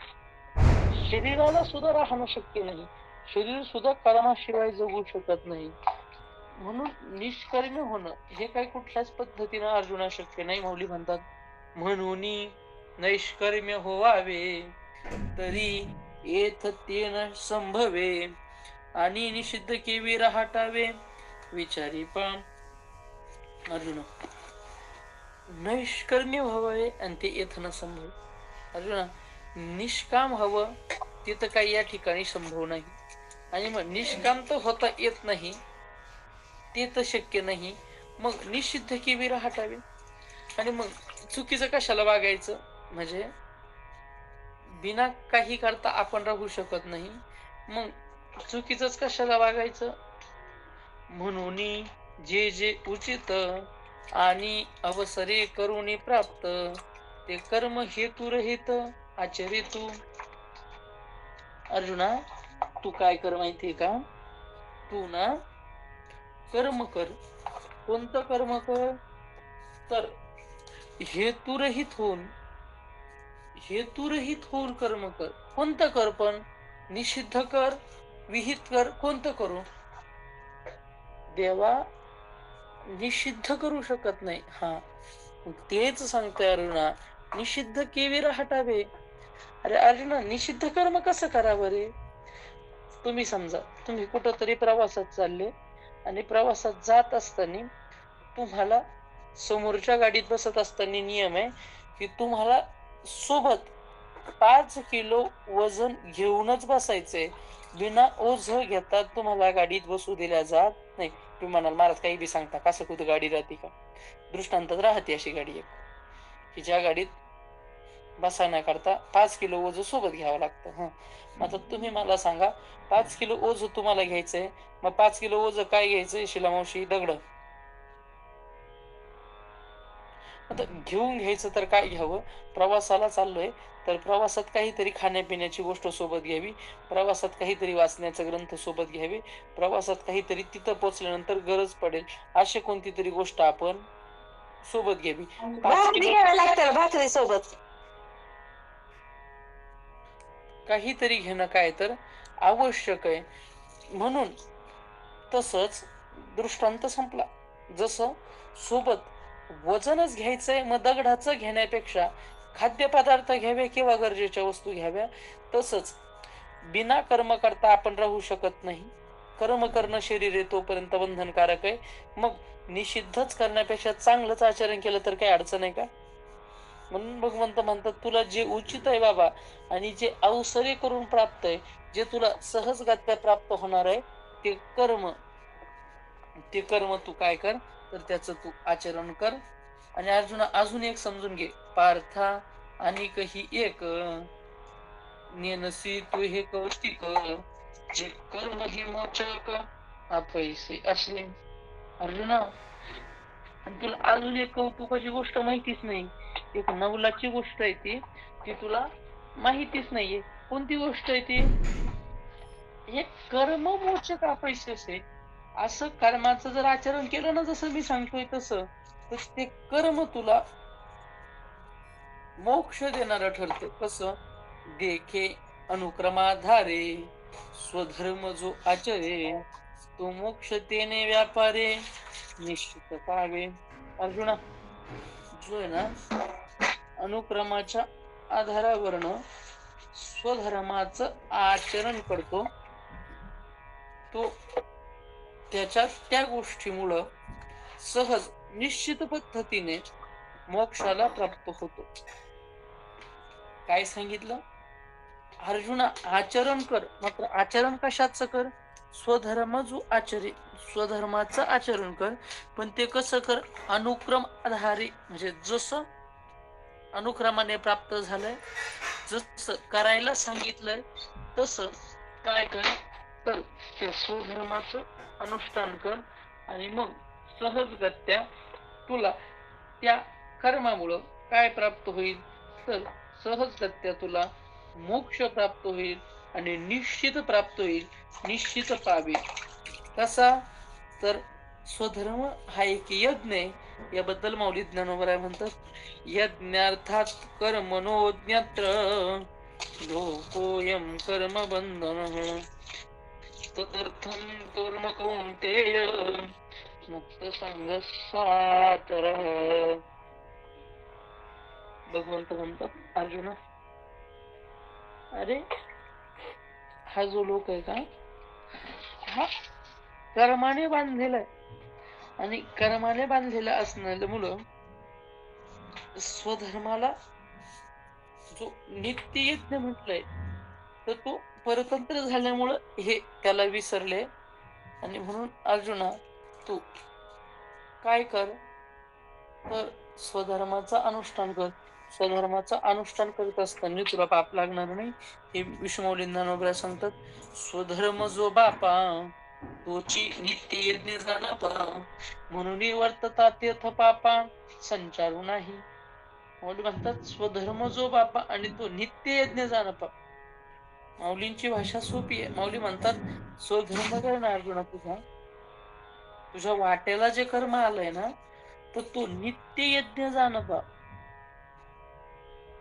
शरीराला सुद्धा राहणं शक्य नाही. शरीर सुद्धा कर्माशिवाय जगू शकत नाही. म्हणून निष्कर्म्य होणं हे काही कुठल्याच पद्धतीनं अर्जुना शक्य नाही. माऊली म्हणतात, म्हणून नैष्कर्म्य होवावे तरी येथ तेन संभवे आणि निषिद्ध केवी राहटावे विचारी पण. अर्जुन, नैष्कर्म्य व्हावे आणि ते येथ न संभव. अर्जुना, निष्काम हवं ते तर काही या ठिकाणी संभव नाही. आणि मग निष्काम तर होता येत नाही, ते तर शक्य नाही. मग निषिद्ध केवी राहटावे. आणि मग चुकीचं कशाला वागायचं? म्हणजे बिना काही करता आपण राहू शकत नाही, मग चुकीचंच कशाला वागायचं? म्हणून जे जे उचित आणि अवसरे करुणी प्राप्त ते कर्म हेतु रहित आचरितू. अर्जुना, तू काय कर माहितीये का? तू ना कर्म कर. कोणतं कर्म कर? तर हेतुरहित होऊन कर्म कर. कोणतं कर? पण निषिद्ध कर, विहित कर. कोणतं करू? देवा निषिद्ध करू शकत नाही. हा, तेच सांगतोय अर्जुना, निषिद्ध केवी राहटावे. अरे अर्जुना, निषिद्ध कर्म कसं करावं रे? तुम्ही समजा, तुम्ही कुठंतरी प्रवासात चालले आणि प्रवासात जात असताना तुम्हाला समोरच्या गाडीत बसत असताना नियम आहे की तुम्हाला सोबत 5 किलो वजन घेऊनच बसायचंय. बिना ओझ घेता तुम्हाला गाडीत बसू दिल्या जात नाही. तुम्ही म्हणाल, महाराज काही बी सांगता, कसं कुठं गाडी राहते का? दृष्टांतात राहते अशी गाडी एक, की ज्या गाडीत बसण्याकरता 5 किलो ओझ सोबत घ्यावं लागतं. आता तुम्ही मला सांगा, 5 किलो ओझ तुम्हाला घ्यायचंय, मग 5 किलो ओझ काय घ्यायचंय? शिलामावशी, दगड. आता घेऊन घ्यायचं तर काय घ्यावं? प्रवासाला चाललोय तर प्रवासात काहीतरी खाण्यापिण्याची गोष्ट सोबत घ्यावी, प्रवासात काहीतरी वाचण्याचा ग्रंथ सोबत घ्यावे, प्रवासात काहीतरी तिथं पोहोचल्यानंतर गरज पडेल अशी कोणती तरी गोष्ट आपण सोबत घ्यावी. 5 किलो लागतं भाकरी सोबत. काहीतरी घेणं काय तर आवश्यक आहे. म्हणून तसंच दृष्टांत संपला. जसं सोबत वजनच घ्यायचंय, मग दगडाचं घेण्यापेक्षा खाद्यपदार्थ घ्यावे किंवा गरजेच्या वस्तू घ्याव्या. तसंच बिना कर्म करता आपण राहू शकत नाही. कर्म करणं शरीर तोपर्यंत बंधनकारक आहे. मग निषिद्धच करण्यापेक्षा चांगलंच आचरण केलं तर काही अडचण आहे का? म्हणून भगवंत म्हणतात, तुला जे उचित आहे बाबा आणि जे अवसरे करून प्राप्त आहे, जे तुला सहजगत्या प्राप्त होणार आहे, ते कर्म तू काय कर? तर त्याचं तू आचरण कर. आणि अर्जुना, अजून एक समजून घे, पार्था आणि काही एक नेनसी तू हे कौतिक जे कर्म हे मोचक अपैसे असले. अर्जुना, आणि तुला अजून एक कौतुकाची गोष्ट माहितीच नाही. एक नवलाची गोष्ट आहे ती तुला माहितीच नाहीये. कोणती गोष्ट आहे ती? हे कर्म मोचक अपैसे आहे. असं कर्माचं जर आचरण केलं ना, जसं मी सांगतोय तसं, तर ते कर्म तुला मोक्ष देणारं ठरतं. कसं? देखे अनुक्रमाधारे स्वधर्म जो आचरे तो मोक्ष तेने व्यापारे निश्चित पावे. अर्जुना, जो आहे ना अनुक्रमाच्या आधारावरनं स्वधर्माचं आचरण करतो, तो त्याच्या त्या गोष्टीमुळं सहज निश्चित पद्धतीने मोक्षाला प्राप्त होतो. काय सांगितलं? अर्जुना, आचरण कर. मात्र आचरण कशाचं कर? स्वधर्म जो आचरे, स्वधर्माचं आचरण कर. पण ते कसं कर? अनुक्रम आधारे, म्हणजे जसं अनुक्रमाने प्राप्त झालंय, जसं करायला सांगितलंय तसं काय कर? तर त्या स्वधर्माचं अनुष्ठान कर आणि मग सहजगत्या तुला त्या कर्मामुळं काय प्राप्त होईल, तर सहजगत्या तुला मोक्ष प्राप्त होईल आणि निश्चित प्राप्त होईल, निश्चित पावेल. कसा, तर स्वधर्म हा एक यज्ञ आहे. याबद्दल माऊली ज्ञानोबराय म्हणतात, यज्ञार्थात कर्मणोज्ञत्र लोकोयम कर्म बंधन तदर्थम कर्म कौंतेय मुक्त संग सातर. भगवंत म्हणतात अर्जुना, अरे हा जो लोक आहे का, हा कर्माने बांधलेला आहे आणि कर्माने बांधलेला असण्यामुळं स्वधर्माला जो नित्य यज्ञ म्हटलंय, तर तो परतंत्र झाल्यामुळं हे त्याला विसरले. आणि म्हणून अर्जुना, तू काय कर, तर स्वधर्माचा अनुष्ठान कर. स्वधर्माचा अनुष्ठान करीत असताना तुला पाप लागणार नाही. हे विष्णुमौली ज्ञानोबा सांगतात, स्वधर्म जो बापा तोची नित्य यज्ञ झाला पा, म्हणून वर्तता तीर्थ पापा संचारू नाही. माऊली म्हणतात, स्वधर्म जो बापा आणि तो नित्य यज्ञ जाण पा. माऊलींची भाषा सोपी आहे. माऊली म्हणतात, स्वधर्म कर ना अर्जुना, तुझ्या वाट्याला जे कर्म आलंय ना, तर तो नित्य यज्ञ जाण पा.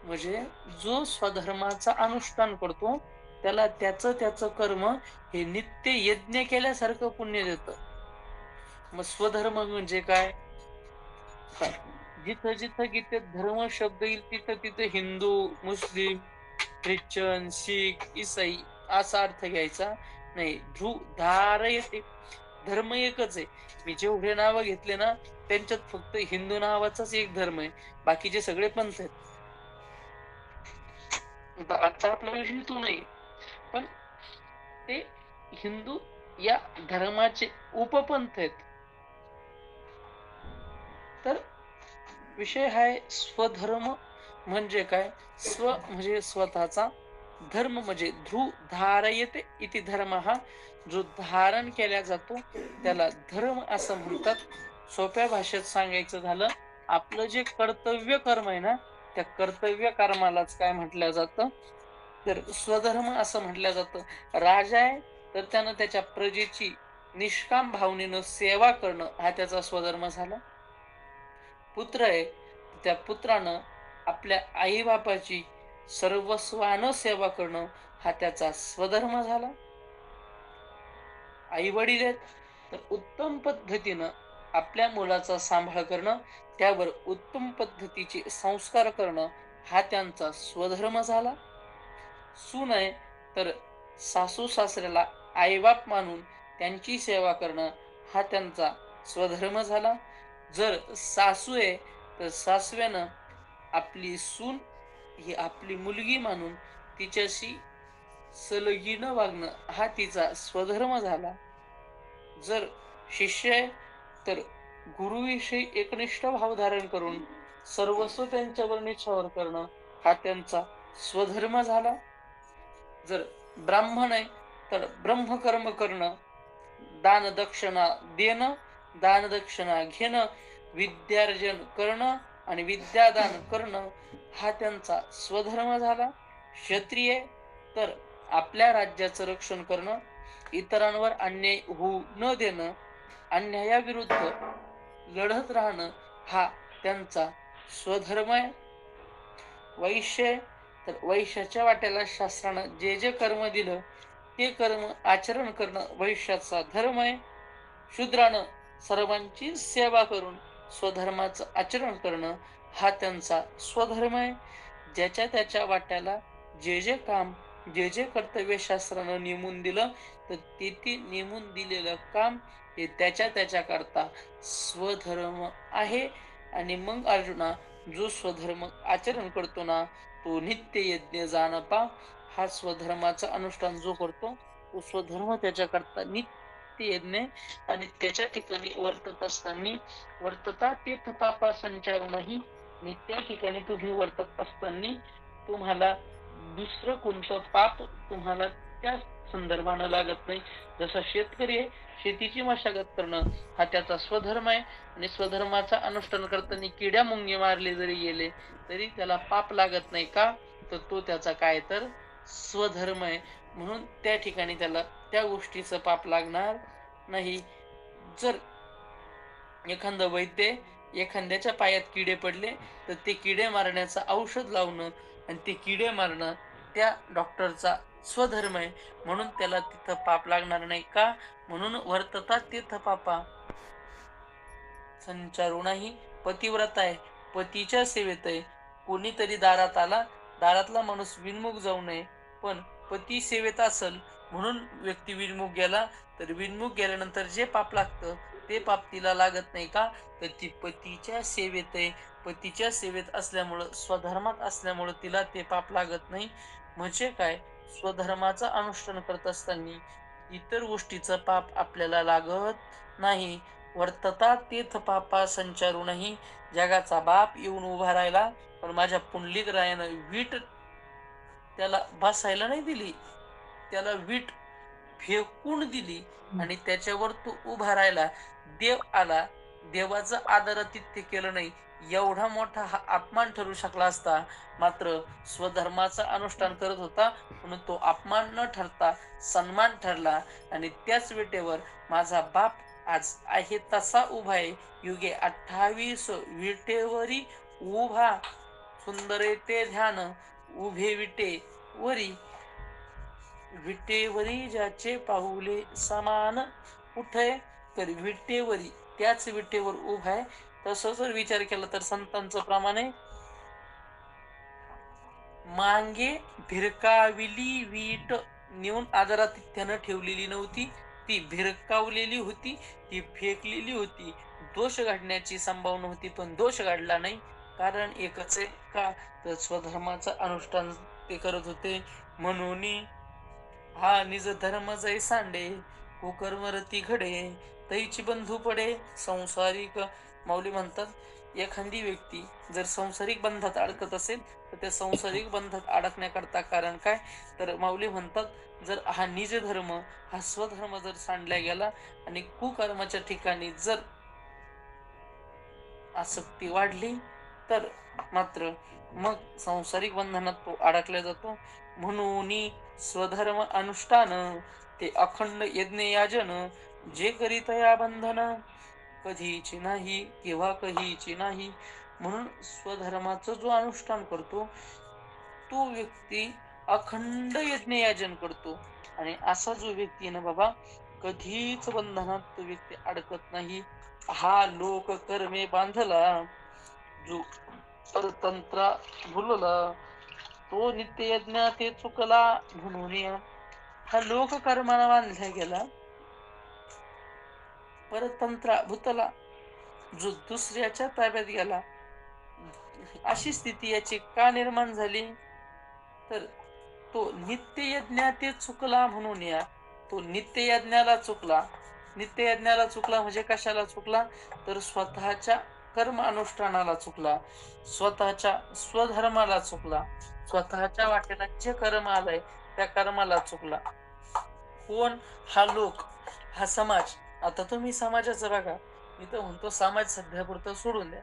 म्हणजे जो स्वधर्माचा अनुष्ठान करतो त्याला त्याचं कर्म हे नित्य यज्ञ केल्यासारखं पुण्य देत. मग स्वधर्म म्हणजे काय, जिथं जिथं गीतेत धर्म शब्द येईल तिथं तिथं हिंदू, मुस्लिम, ख्रिश्चन, शीख, ईसाई असा अर्थ घ्यायचा नाही. धार येते, धर्म एकच आहे. मी जेवढे नाव घेतले ना, त्यांच्यात फक्त हिंदू नावाचाच एक धर्म आहे, बाकीचे सगळे पंथ आहेत. आता आपला विषय तो नाही, पण ते हिंदू या धर्माचे उपपंथ आहेत. तर विषय हाय स्वधर्म म्हणजे काय, स्व म्हणजे स्वतःचा, धर्म म्हणजे ध्रुव धारयते इति धर्म, हा जो धारण केला जातो त्याला धर्म असं म्हणतात. सोप्या भाषेत सांगायचं झालं, आपलं जे कर्तव्य कर्म आहे ना, त्या कर्तव्य कर्मालाच काय म्हटलं जातं, तर स्वधर्म असं म्हटलं जातं. राजा आहे तर त्यानं त्याच्या प्रजेची निष्काम भावनेनं सेवा करणं हा त्याचा स्वधर्म झाला. पुत्र आहे, त्या पुत्रानं आपल्या आई बापाची सर्वस्वानं सेवा करणं हा त्याचा स्वधर्म झाला. आई वडील आहेत तर उत्तम पद्धतीनं आपल्या मुलाचा सांभाळ करणं, त्यावर उत्तम पद्धतीचे संस्कार करणं हा त्यांचा स्वधर्म झाला. सून आहे तर सासू सासऱ्याला आईबाप मानून त्यांची सेवा करणं हा त्यांचा स्वधर्म झाला. जर सासू आहे तर सासव्यानं आपली सून ही आपली मुलगी मानून तिच्याशी सलगीनं वागणं हा तिचा स्वधर्म झाला. जर शिष्य आहे तर गुरुविषयी एकनिष्ठ भाव धारण करून सर्वस्व त्यांच्यावर निछावर करणं हा त्यांचा स्वधर्म झाला. जर ब्राह्मण आहे तर ब्रह्मकर्म करणं, दान दक्षिणा देणं, दान दक्षिणा घेणं, विद्यार्जन करणं आणि विद्यादान करणं हा त्यांचा स्वधर्म झाला. क्षत्रिय तर आपल्या राज्याचं रक्षण करणं, इतरांवर अन्याय होऊ न देणं, अन्यायाविरुद्ध लढत राहणं हा त्यांचा स्वधर्म आहे. वैश्य तर वैश्याच्या वाट्याला शास्त्रानं जे जे कर्म दिलं ते कर्म आचरण करणं वैश्याचा धर्म आहे. शूद्रानं सर्वांची सेवा करून स्वधर्माचं आचरण करणं हा त्यांचा स्वधर्म आहे. ज्याच्या त्याच्या वाट्याला जे जे काम, जे जे कर्तव्य शास्त्रानं नेमून दिलं तर ते नेमून दिलेलं काम हे त्याच्या त्याच्या करता स्वधर्म आहे. आणि मग अर्जुना, जो स्वधर्म आचरण करतो ना, तो नित्य यज्ञ जाण पा. हा स्वधर्माचा अनुष्ठान जो करतो तो स्वधर्म त्याच्याकरता नित्य यज्ञ. आणि त्याच्या ठिकाणी वर्तत असताना वर्तता तीर्थ पापा संचार नाही. त्या ठिकाणी तुम्ही वर्तत असताना तुम्हाला दुसरं कोणतं पाप तुम्हाला त्या संदर्भानं लागत नाही. जसा शेतकरी आहे, शेतीची मशागत करणं हा त्याचा स्वधर्म आहे आणि स्वधर्माचा अनुष्ठान करताना किड्या मुंगी मारले जरी गेले तरी त्याला पाप लागत नाही. का? तर तो त्याचा काय तर स्वधर्म आहे. म्हणून त्या ठिकाणी त्याला त्या गोष्टीचं पाप लागणार नाही. जर एखादं वैद्य एखाद्याच्या पायात किडे पडले तर ते किडे मारण्याचं औषध लावणं आणि ते किडे मारणं त्या डॉक्टरचा स्वधर्म आहे. म्हणून त्याला तिथं पाप लागणार नाही. का? म्हणून वर्तता तीर्थ पापा संचारुणाही पतिव्रता आहे. पतीच्या सेवेत आहे. कोणीतरी दारात आला, दारातला माणूस विनमुख जाऊ नये. पण पती सेवेत असल म्हणून व्यक्ती विनमुख गेला, तर विनमुख गेल्यानंतर जे पाप लागतं ते पाप तिला लागत नाही. का? तर ती पतीच्या सेवेत आहे. पतीच्या सेवेत असल्यामुळं स्वधर्मात असल्यामुळं तिला ते पाप लागत नाही. म्हणजे काय? स्वधर्माचं अनुष्ठान करत असताना इतर गोष्टीचं पाप आपल्याला लागत नाही. वर्तता तीर्थ पापा संचारूनही जगाचा बाप येऊन उभा राहिला पण माझ्या पुंडलिक रायानं वीट त्याला बसायला नाही दिली, त्याला वीट फेकून दिली आणि त्याच्यावर तो उभा राहिला. देव आला, देवाचं आदरातिथ्य केलं नाही. एवढा मोठा हा अपमान ठरू शकला असता. मात्र स्वधर्माचं अनुष्ठान करत होता म्हणून तो अपमान न ठरता सन्मान ठरला आणि त्याच विटेवर माझा बाप आज आहे तसा उभा आहे. युगे 28 विटेवरी उभा, सुंदर ते ध्यान उभे विटे वरी. विटेवरी ज्याचे पाऊले समान उठे, तर विटेवरी त्याच विटेवर उभा आहे. तसं जर विचार केला तर संतांचं प्रमाणे मांगे भिरकाविली वीट नेऊन आदरातिथ्यानं ठेवलेली नव्हती, ती भिरकावलेली होती, ती फेकलेली होती. दोष घडण्याची संभावना होती पण दोष घडला नाही. कारण एकच आहे. का? तर स्वधर्माचं अनुष्ठान ते करत होते. म्हणून हा निज धर्म जै सांडे, कुकर्मरती घडे, तैची बंधू पडे संसारिक. माऊली म्हणतात, एखादी व्यक्ती जर संसारिक बंधात अडकत असेल तर त्या संसारिक बंधात अडकण्याकरता कारण काय? तर माऊली म्हणतात, जर हा निज धर्म हा स्वधर्म जर सांडला गेला आणि कुकर्माच्या ठिकाणी जर आसक्ती वाढली तर मात्र मग संसारिक बंधनात तो अडकला जातो. म्हणून स्वधर्म अनुष्ठान ते अखंड यज्ञ याजन, जे करीत या बंधन कधीची नाही किंवा कधीची नाही. म्हणून स्वधर्माचं जो अनुष्ठान करतो तो व्यक्ती अखंड यज्ञ याजन करतो आणि असा जो व्यक्ती ना बाबा कधीच बंधनात तो व्यक्ती अडकत नाही. हा लोक कर्मे बांधला, जो परतंत्रा भुलला, तो नित्य यज्ञ ते चुकला. म्हणून हा लोक कर्माला बांधला गेला, परतंत्रा भूतला, जो दुसऱ्याच्या ताब्यात गेला. अशी स्थिती याची का निर्माण झाली? तर तो नित्य यज्ञ ते चुकला. म्हणून तो नित्य यज्ञाला चुकला. नित्य यज्ञाला चुकला म्हणजे कशाला चुकला? तर स्वतःच्या कर्म अनुष्ठानाला चुकला, स्वतःच्या स्वधर्माला चुकला, स्वतःच्या वाटेला जे कर्म आलंय त्या कर्माला चुकला. कोण? हा लोक, हा समाज. आता तुम्ही समाजाचं बघा, मी तर म्हणतो समाज सध्या पुरतं सोडून द्या,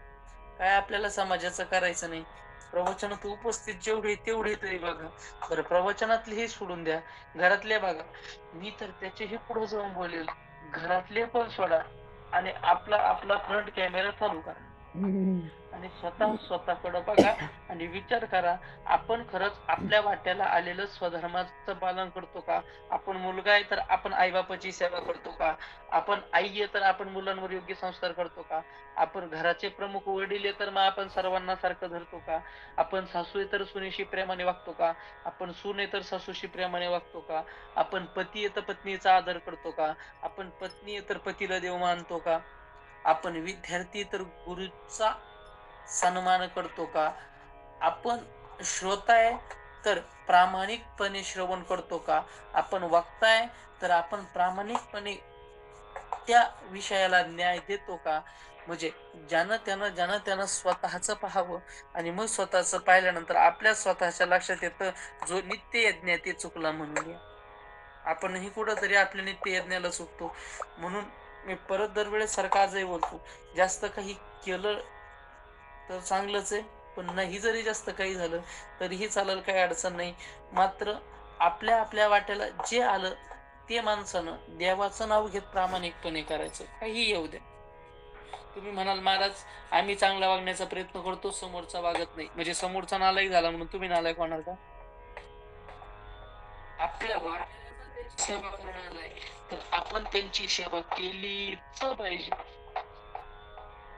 काय आपल्याला समाजाचं करायचं नाही. प्रवचनात उपस्थित जेवढे तेवढे तरी बघा. बरं, प्रवचनातले हे सोडून द्या, घरातले बघा. मी तर त्याच्याही पुढे जाऊन बोलेल, घरातले पण सोडा आणि आपला आपला फ्रंट कॅमेरा चालू करा आणि स्वतःकडे बघा आणि विचार करा, आपण खरंच आपल्या वाट्याला आलेलं स्वधर्माचं पालन करतो का? आपण मुलगा आहे तर आपण आईबापाची सेवा करतो का? आपण आई आहे तर आपण मुलांवर योग्य संस्कार करतो का? आपण घराचे प्रमुख वडील आहे तर मग आपण सर्वांना सारखं धरतो का? आपण सासू आहे तर सुनेशी प्रेमाने वागतो का? आपण सून आहे तर सासूशी प्रेमाने वागतो का? आपण पती आहे तर पत्नीचा आदर करतो का? आपण पत्नी आहे तर पतीला देव मानतो का? आपण विद्यार्थी तर गुरुचा सन्मान करतो का? आपण श्रोताय तर प्रामाणिकपणे श्रवण करतो का? आपण वक्ताय तर आपण प्रामाणिकपणे त्या विषयाला न्याय देतो का? म्हणजे ज्यानं त्यानं स्वतःचं पाहावं आणि मग स्वतःचं पाहिल्यानंतर आपल्या स्वतःच्या लक्षात येतं, जो नित्य यज्ञ ते चुकला. म्हणून आपणही कुठंतरी आपल्या नित्य यज्ञाला चुकतो. म्हणून मी परत दरवेळेस सारखं आजही बोलतो, जास्त काही केलं तर चांगलंच आहे, पण नाही जरी जास्त काही झालं तरीही चालेल, काही अडचण नाही. मात्र आपल्या आपल्या वाट्याला जे आलं ते माणसानं देवाचं नाव घेत प्रामाणिकपणे करायचं, काहीही येऊ द्या. तुम्ही म्हणाल महाराज आम्ही चांगला वागण्याचा प्रयत्न करतो, समोरचा वागत नाही, म्हणजे समोरचा नालायक झाला म्हणून तुम्ही नालायक होणार का? आपल्या वाट्याला जर त्याची सेवा करणार आहे तर आपण त्यांची सेवा केलीच पाहिजे.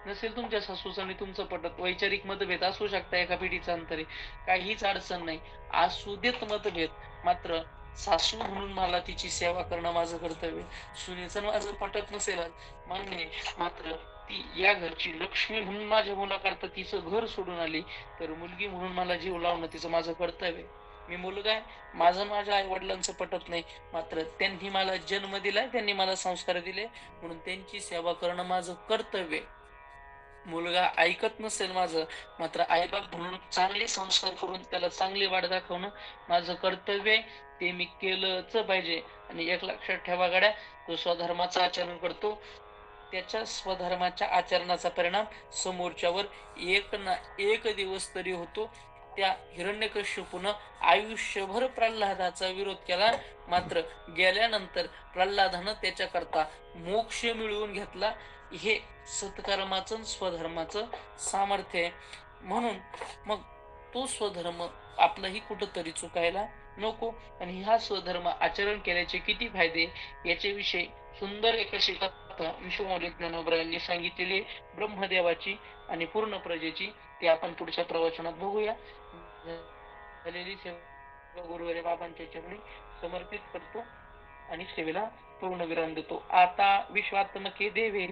नसेल तुमच्या सासूचं आणि तुमचं पटत, वैचारिक मतभेद असू शकता एका पिढीचा अंतरे, काहीच अडचण नाही, असू देत मतभेद. मात्र सासू म्हणून मला तिची सेवा करणं माझं कर्तव्य. सुनेचं माझं पटत नसेल मान्य, मात्र ती या घरची लक्ष्मी म्हणून माझ्या मुलाकरता तिचं घर सोडून आली, तर मुलगी म्हणून मला जीव लावणं तिचं माझं कर्तव्य. मी मुलगा आहे, माझं माझ्या आई वडिलांचं पटत नाही, मात्र त्यांनी मला जन्म दिलाय, त्यांनी मला संस्कार दिले, म्हणून त्यांची सेवा करणं माझं कर्तव्य. मुलगा ऐकत नसेल माझं, मात्र आईबाप म्हणून चांगले संस्कार करून त्याला चांगली वाट दाखवणं माझं कर्तव्य, ते मी केलंच पाहिजे. आणि एक लक्षात ठेवा गड्या, तो स्वधर्माचं आचरण करतो, त्याच्या स्वधर्माच्या आचरणाचा परिणाम समोरच्यावर एक ना एक दिवस तरी होतो. त्या हिरण्यकश्यपूनं आयुष्यभर प्रल्हादाचा विरोध केला, मात्र गेल्यानंतर प्रल्हादानं त्याच्याकरता मोक्ष मिळवून घेतला. हे सत्कर्माचं स्वधर्माचं सामर्थ्य आहे. म्हणून मग तो स्वधर्म आपलाही कुठंतरी चुकायला नको. आणि हा स्वधर्म आचरण केल्याचे किती फायदे याच्याविषयी सुंदर एक अशी कथा विश्वमौली ज्ञानोबरायांनी सांगितलेली ब्रह्मदेवाची आणि पूर्ण प्रजेची, ते आपण पुढच्या प्रवचनात बघूया. झालेली सेवा गुरुवारी बाबांच्या चरणी समर्पित करतो आणि सेवेला पूर्ण विराम देतो. आता विश्वात्मके देवे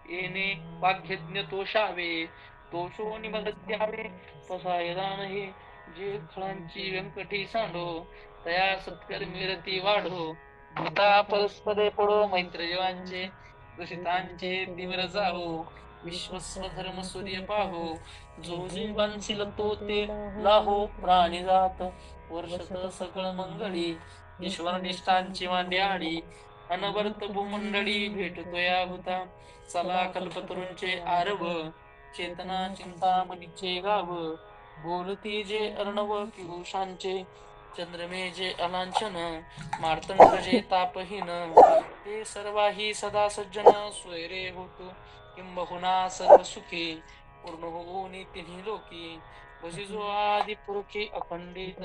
येणे वाग्यज्ञ तोषावे, तोषो निमगत्यावे पसायदान हे, जे खळांची व्यंकटी सांडो तया सत्कर्मी रती वाढो, भूता परस्परे पडो मैत्र जीवांचे, दूषितांचे तीव्र जावो, विश्वस्वधर्म सूर्य पाहो, जो जीवांशील तो ते लाहो, प्राणी जात वर्षत सकळ मंगळी, ईश्वर निष्ठांची मांड्याळी, अनवर्त भूमंडळी भेटतो या भूता, चला कल्पतरूंचे आरव, चेतना चिंतामणीचे गाव, बोलती जे अर्णव पियुषांचे, चंद्रमे जे अलांछन, मार्तंड जे तापहीन, ते सर्वाही सदा सज्जन सोयरे होतो, किंबहुना सर्व सुखी पूर्ण होऊन तिन्ही लोकी, भजिजो आदि पुरखी अखंडित,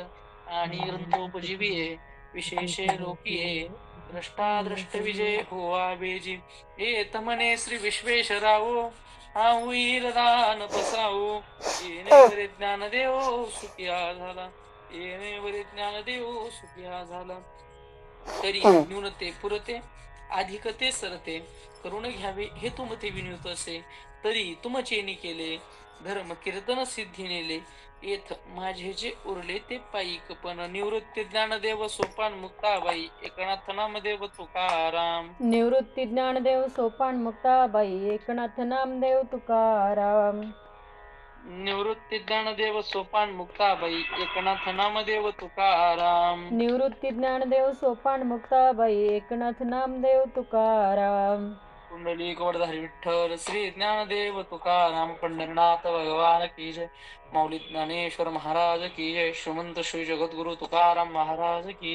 आणि ग्रंथोपजीविये विशेषे लोकीये, द्रष्टा दृष्ट विजय होवा बेजी, येत म्हणे श्री विश्वेश्वरावो, हा होईल दान पसावो, येणे वरे ज्ञान देव सुखिया झाला, येणे वरे ज्ञान देव सुखिया झाला. तरी न्यूनते पुरते अधिकते सरते, करून घ्यावे हे तुमते विनियुत असे, तरी तुमचेनी केले धर्म कीर्तन सिद्धी नेले, येथ माझे जे उरले ते पायिक पण, निवृत्ती ज्ञानदेव सोपान मुक्ताबाई एकनाथ नामदेव तुकाराम. निवृत्ती ज्ञानदेव सोपान मुक्ताबाई एकनाथ नामदेव तुकाराम. निवृत्ती ज्ञानदेव सोपान मुक्ताबाई एकनाथ नामदेव तुकाराम. निवृत्ती ज्ञानदेव सोपान मुक्ताबाई एकनाथ नामदेव तुकाराम. कुंडलिक वरधारी विठ्ठल श्री ज्ञानदेव तुकाराम पंढरीनाथ भगवान की जय. माऊली ज्ञानेश्वर महाराज की जय. श्रीमंत श्री जगद्गुरु तुकाराम महाराज की जय.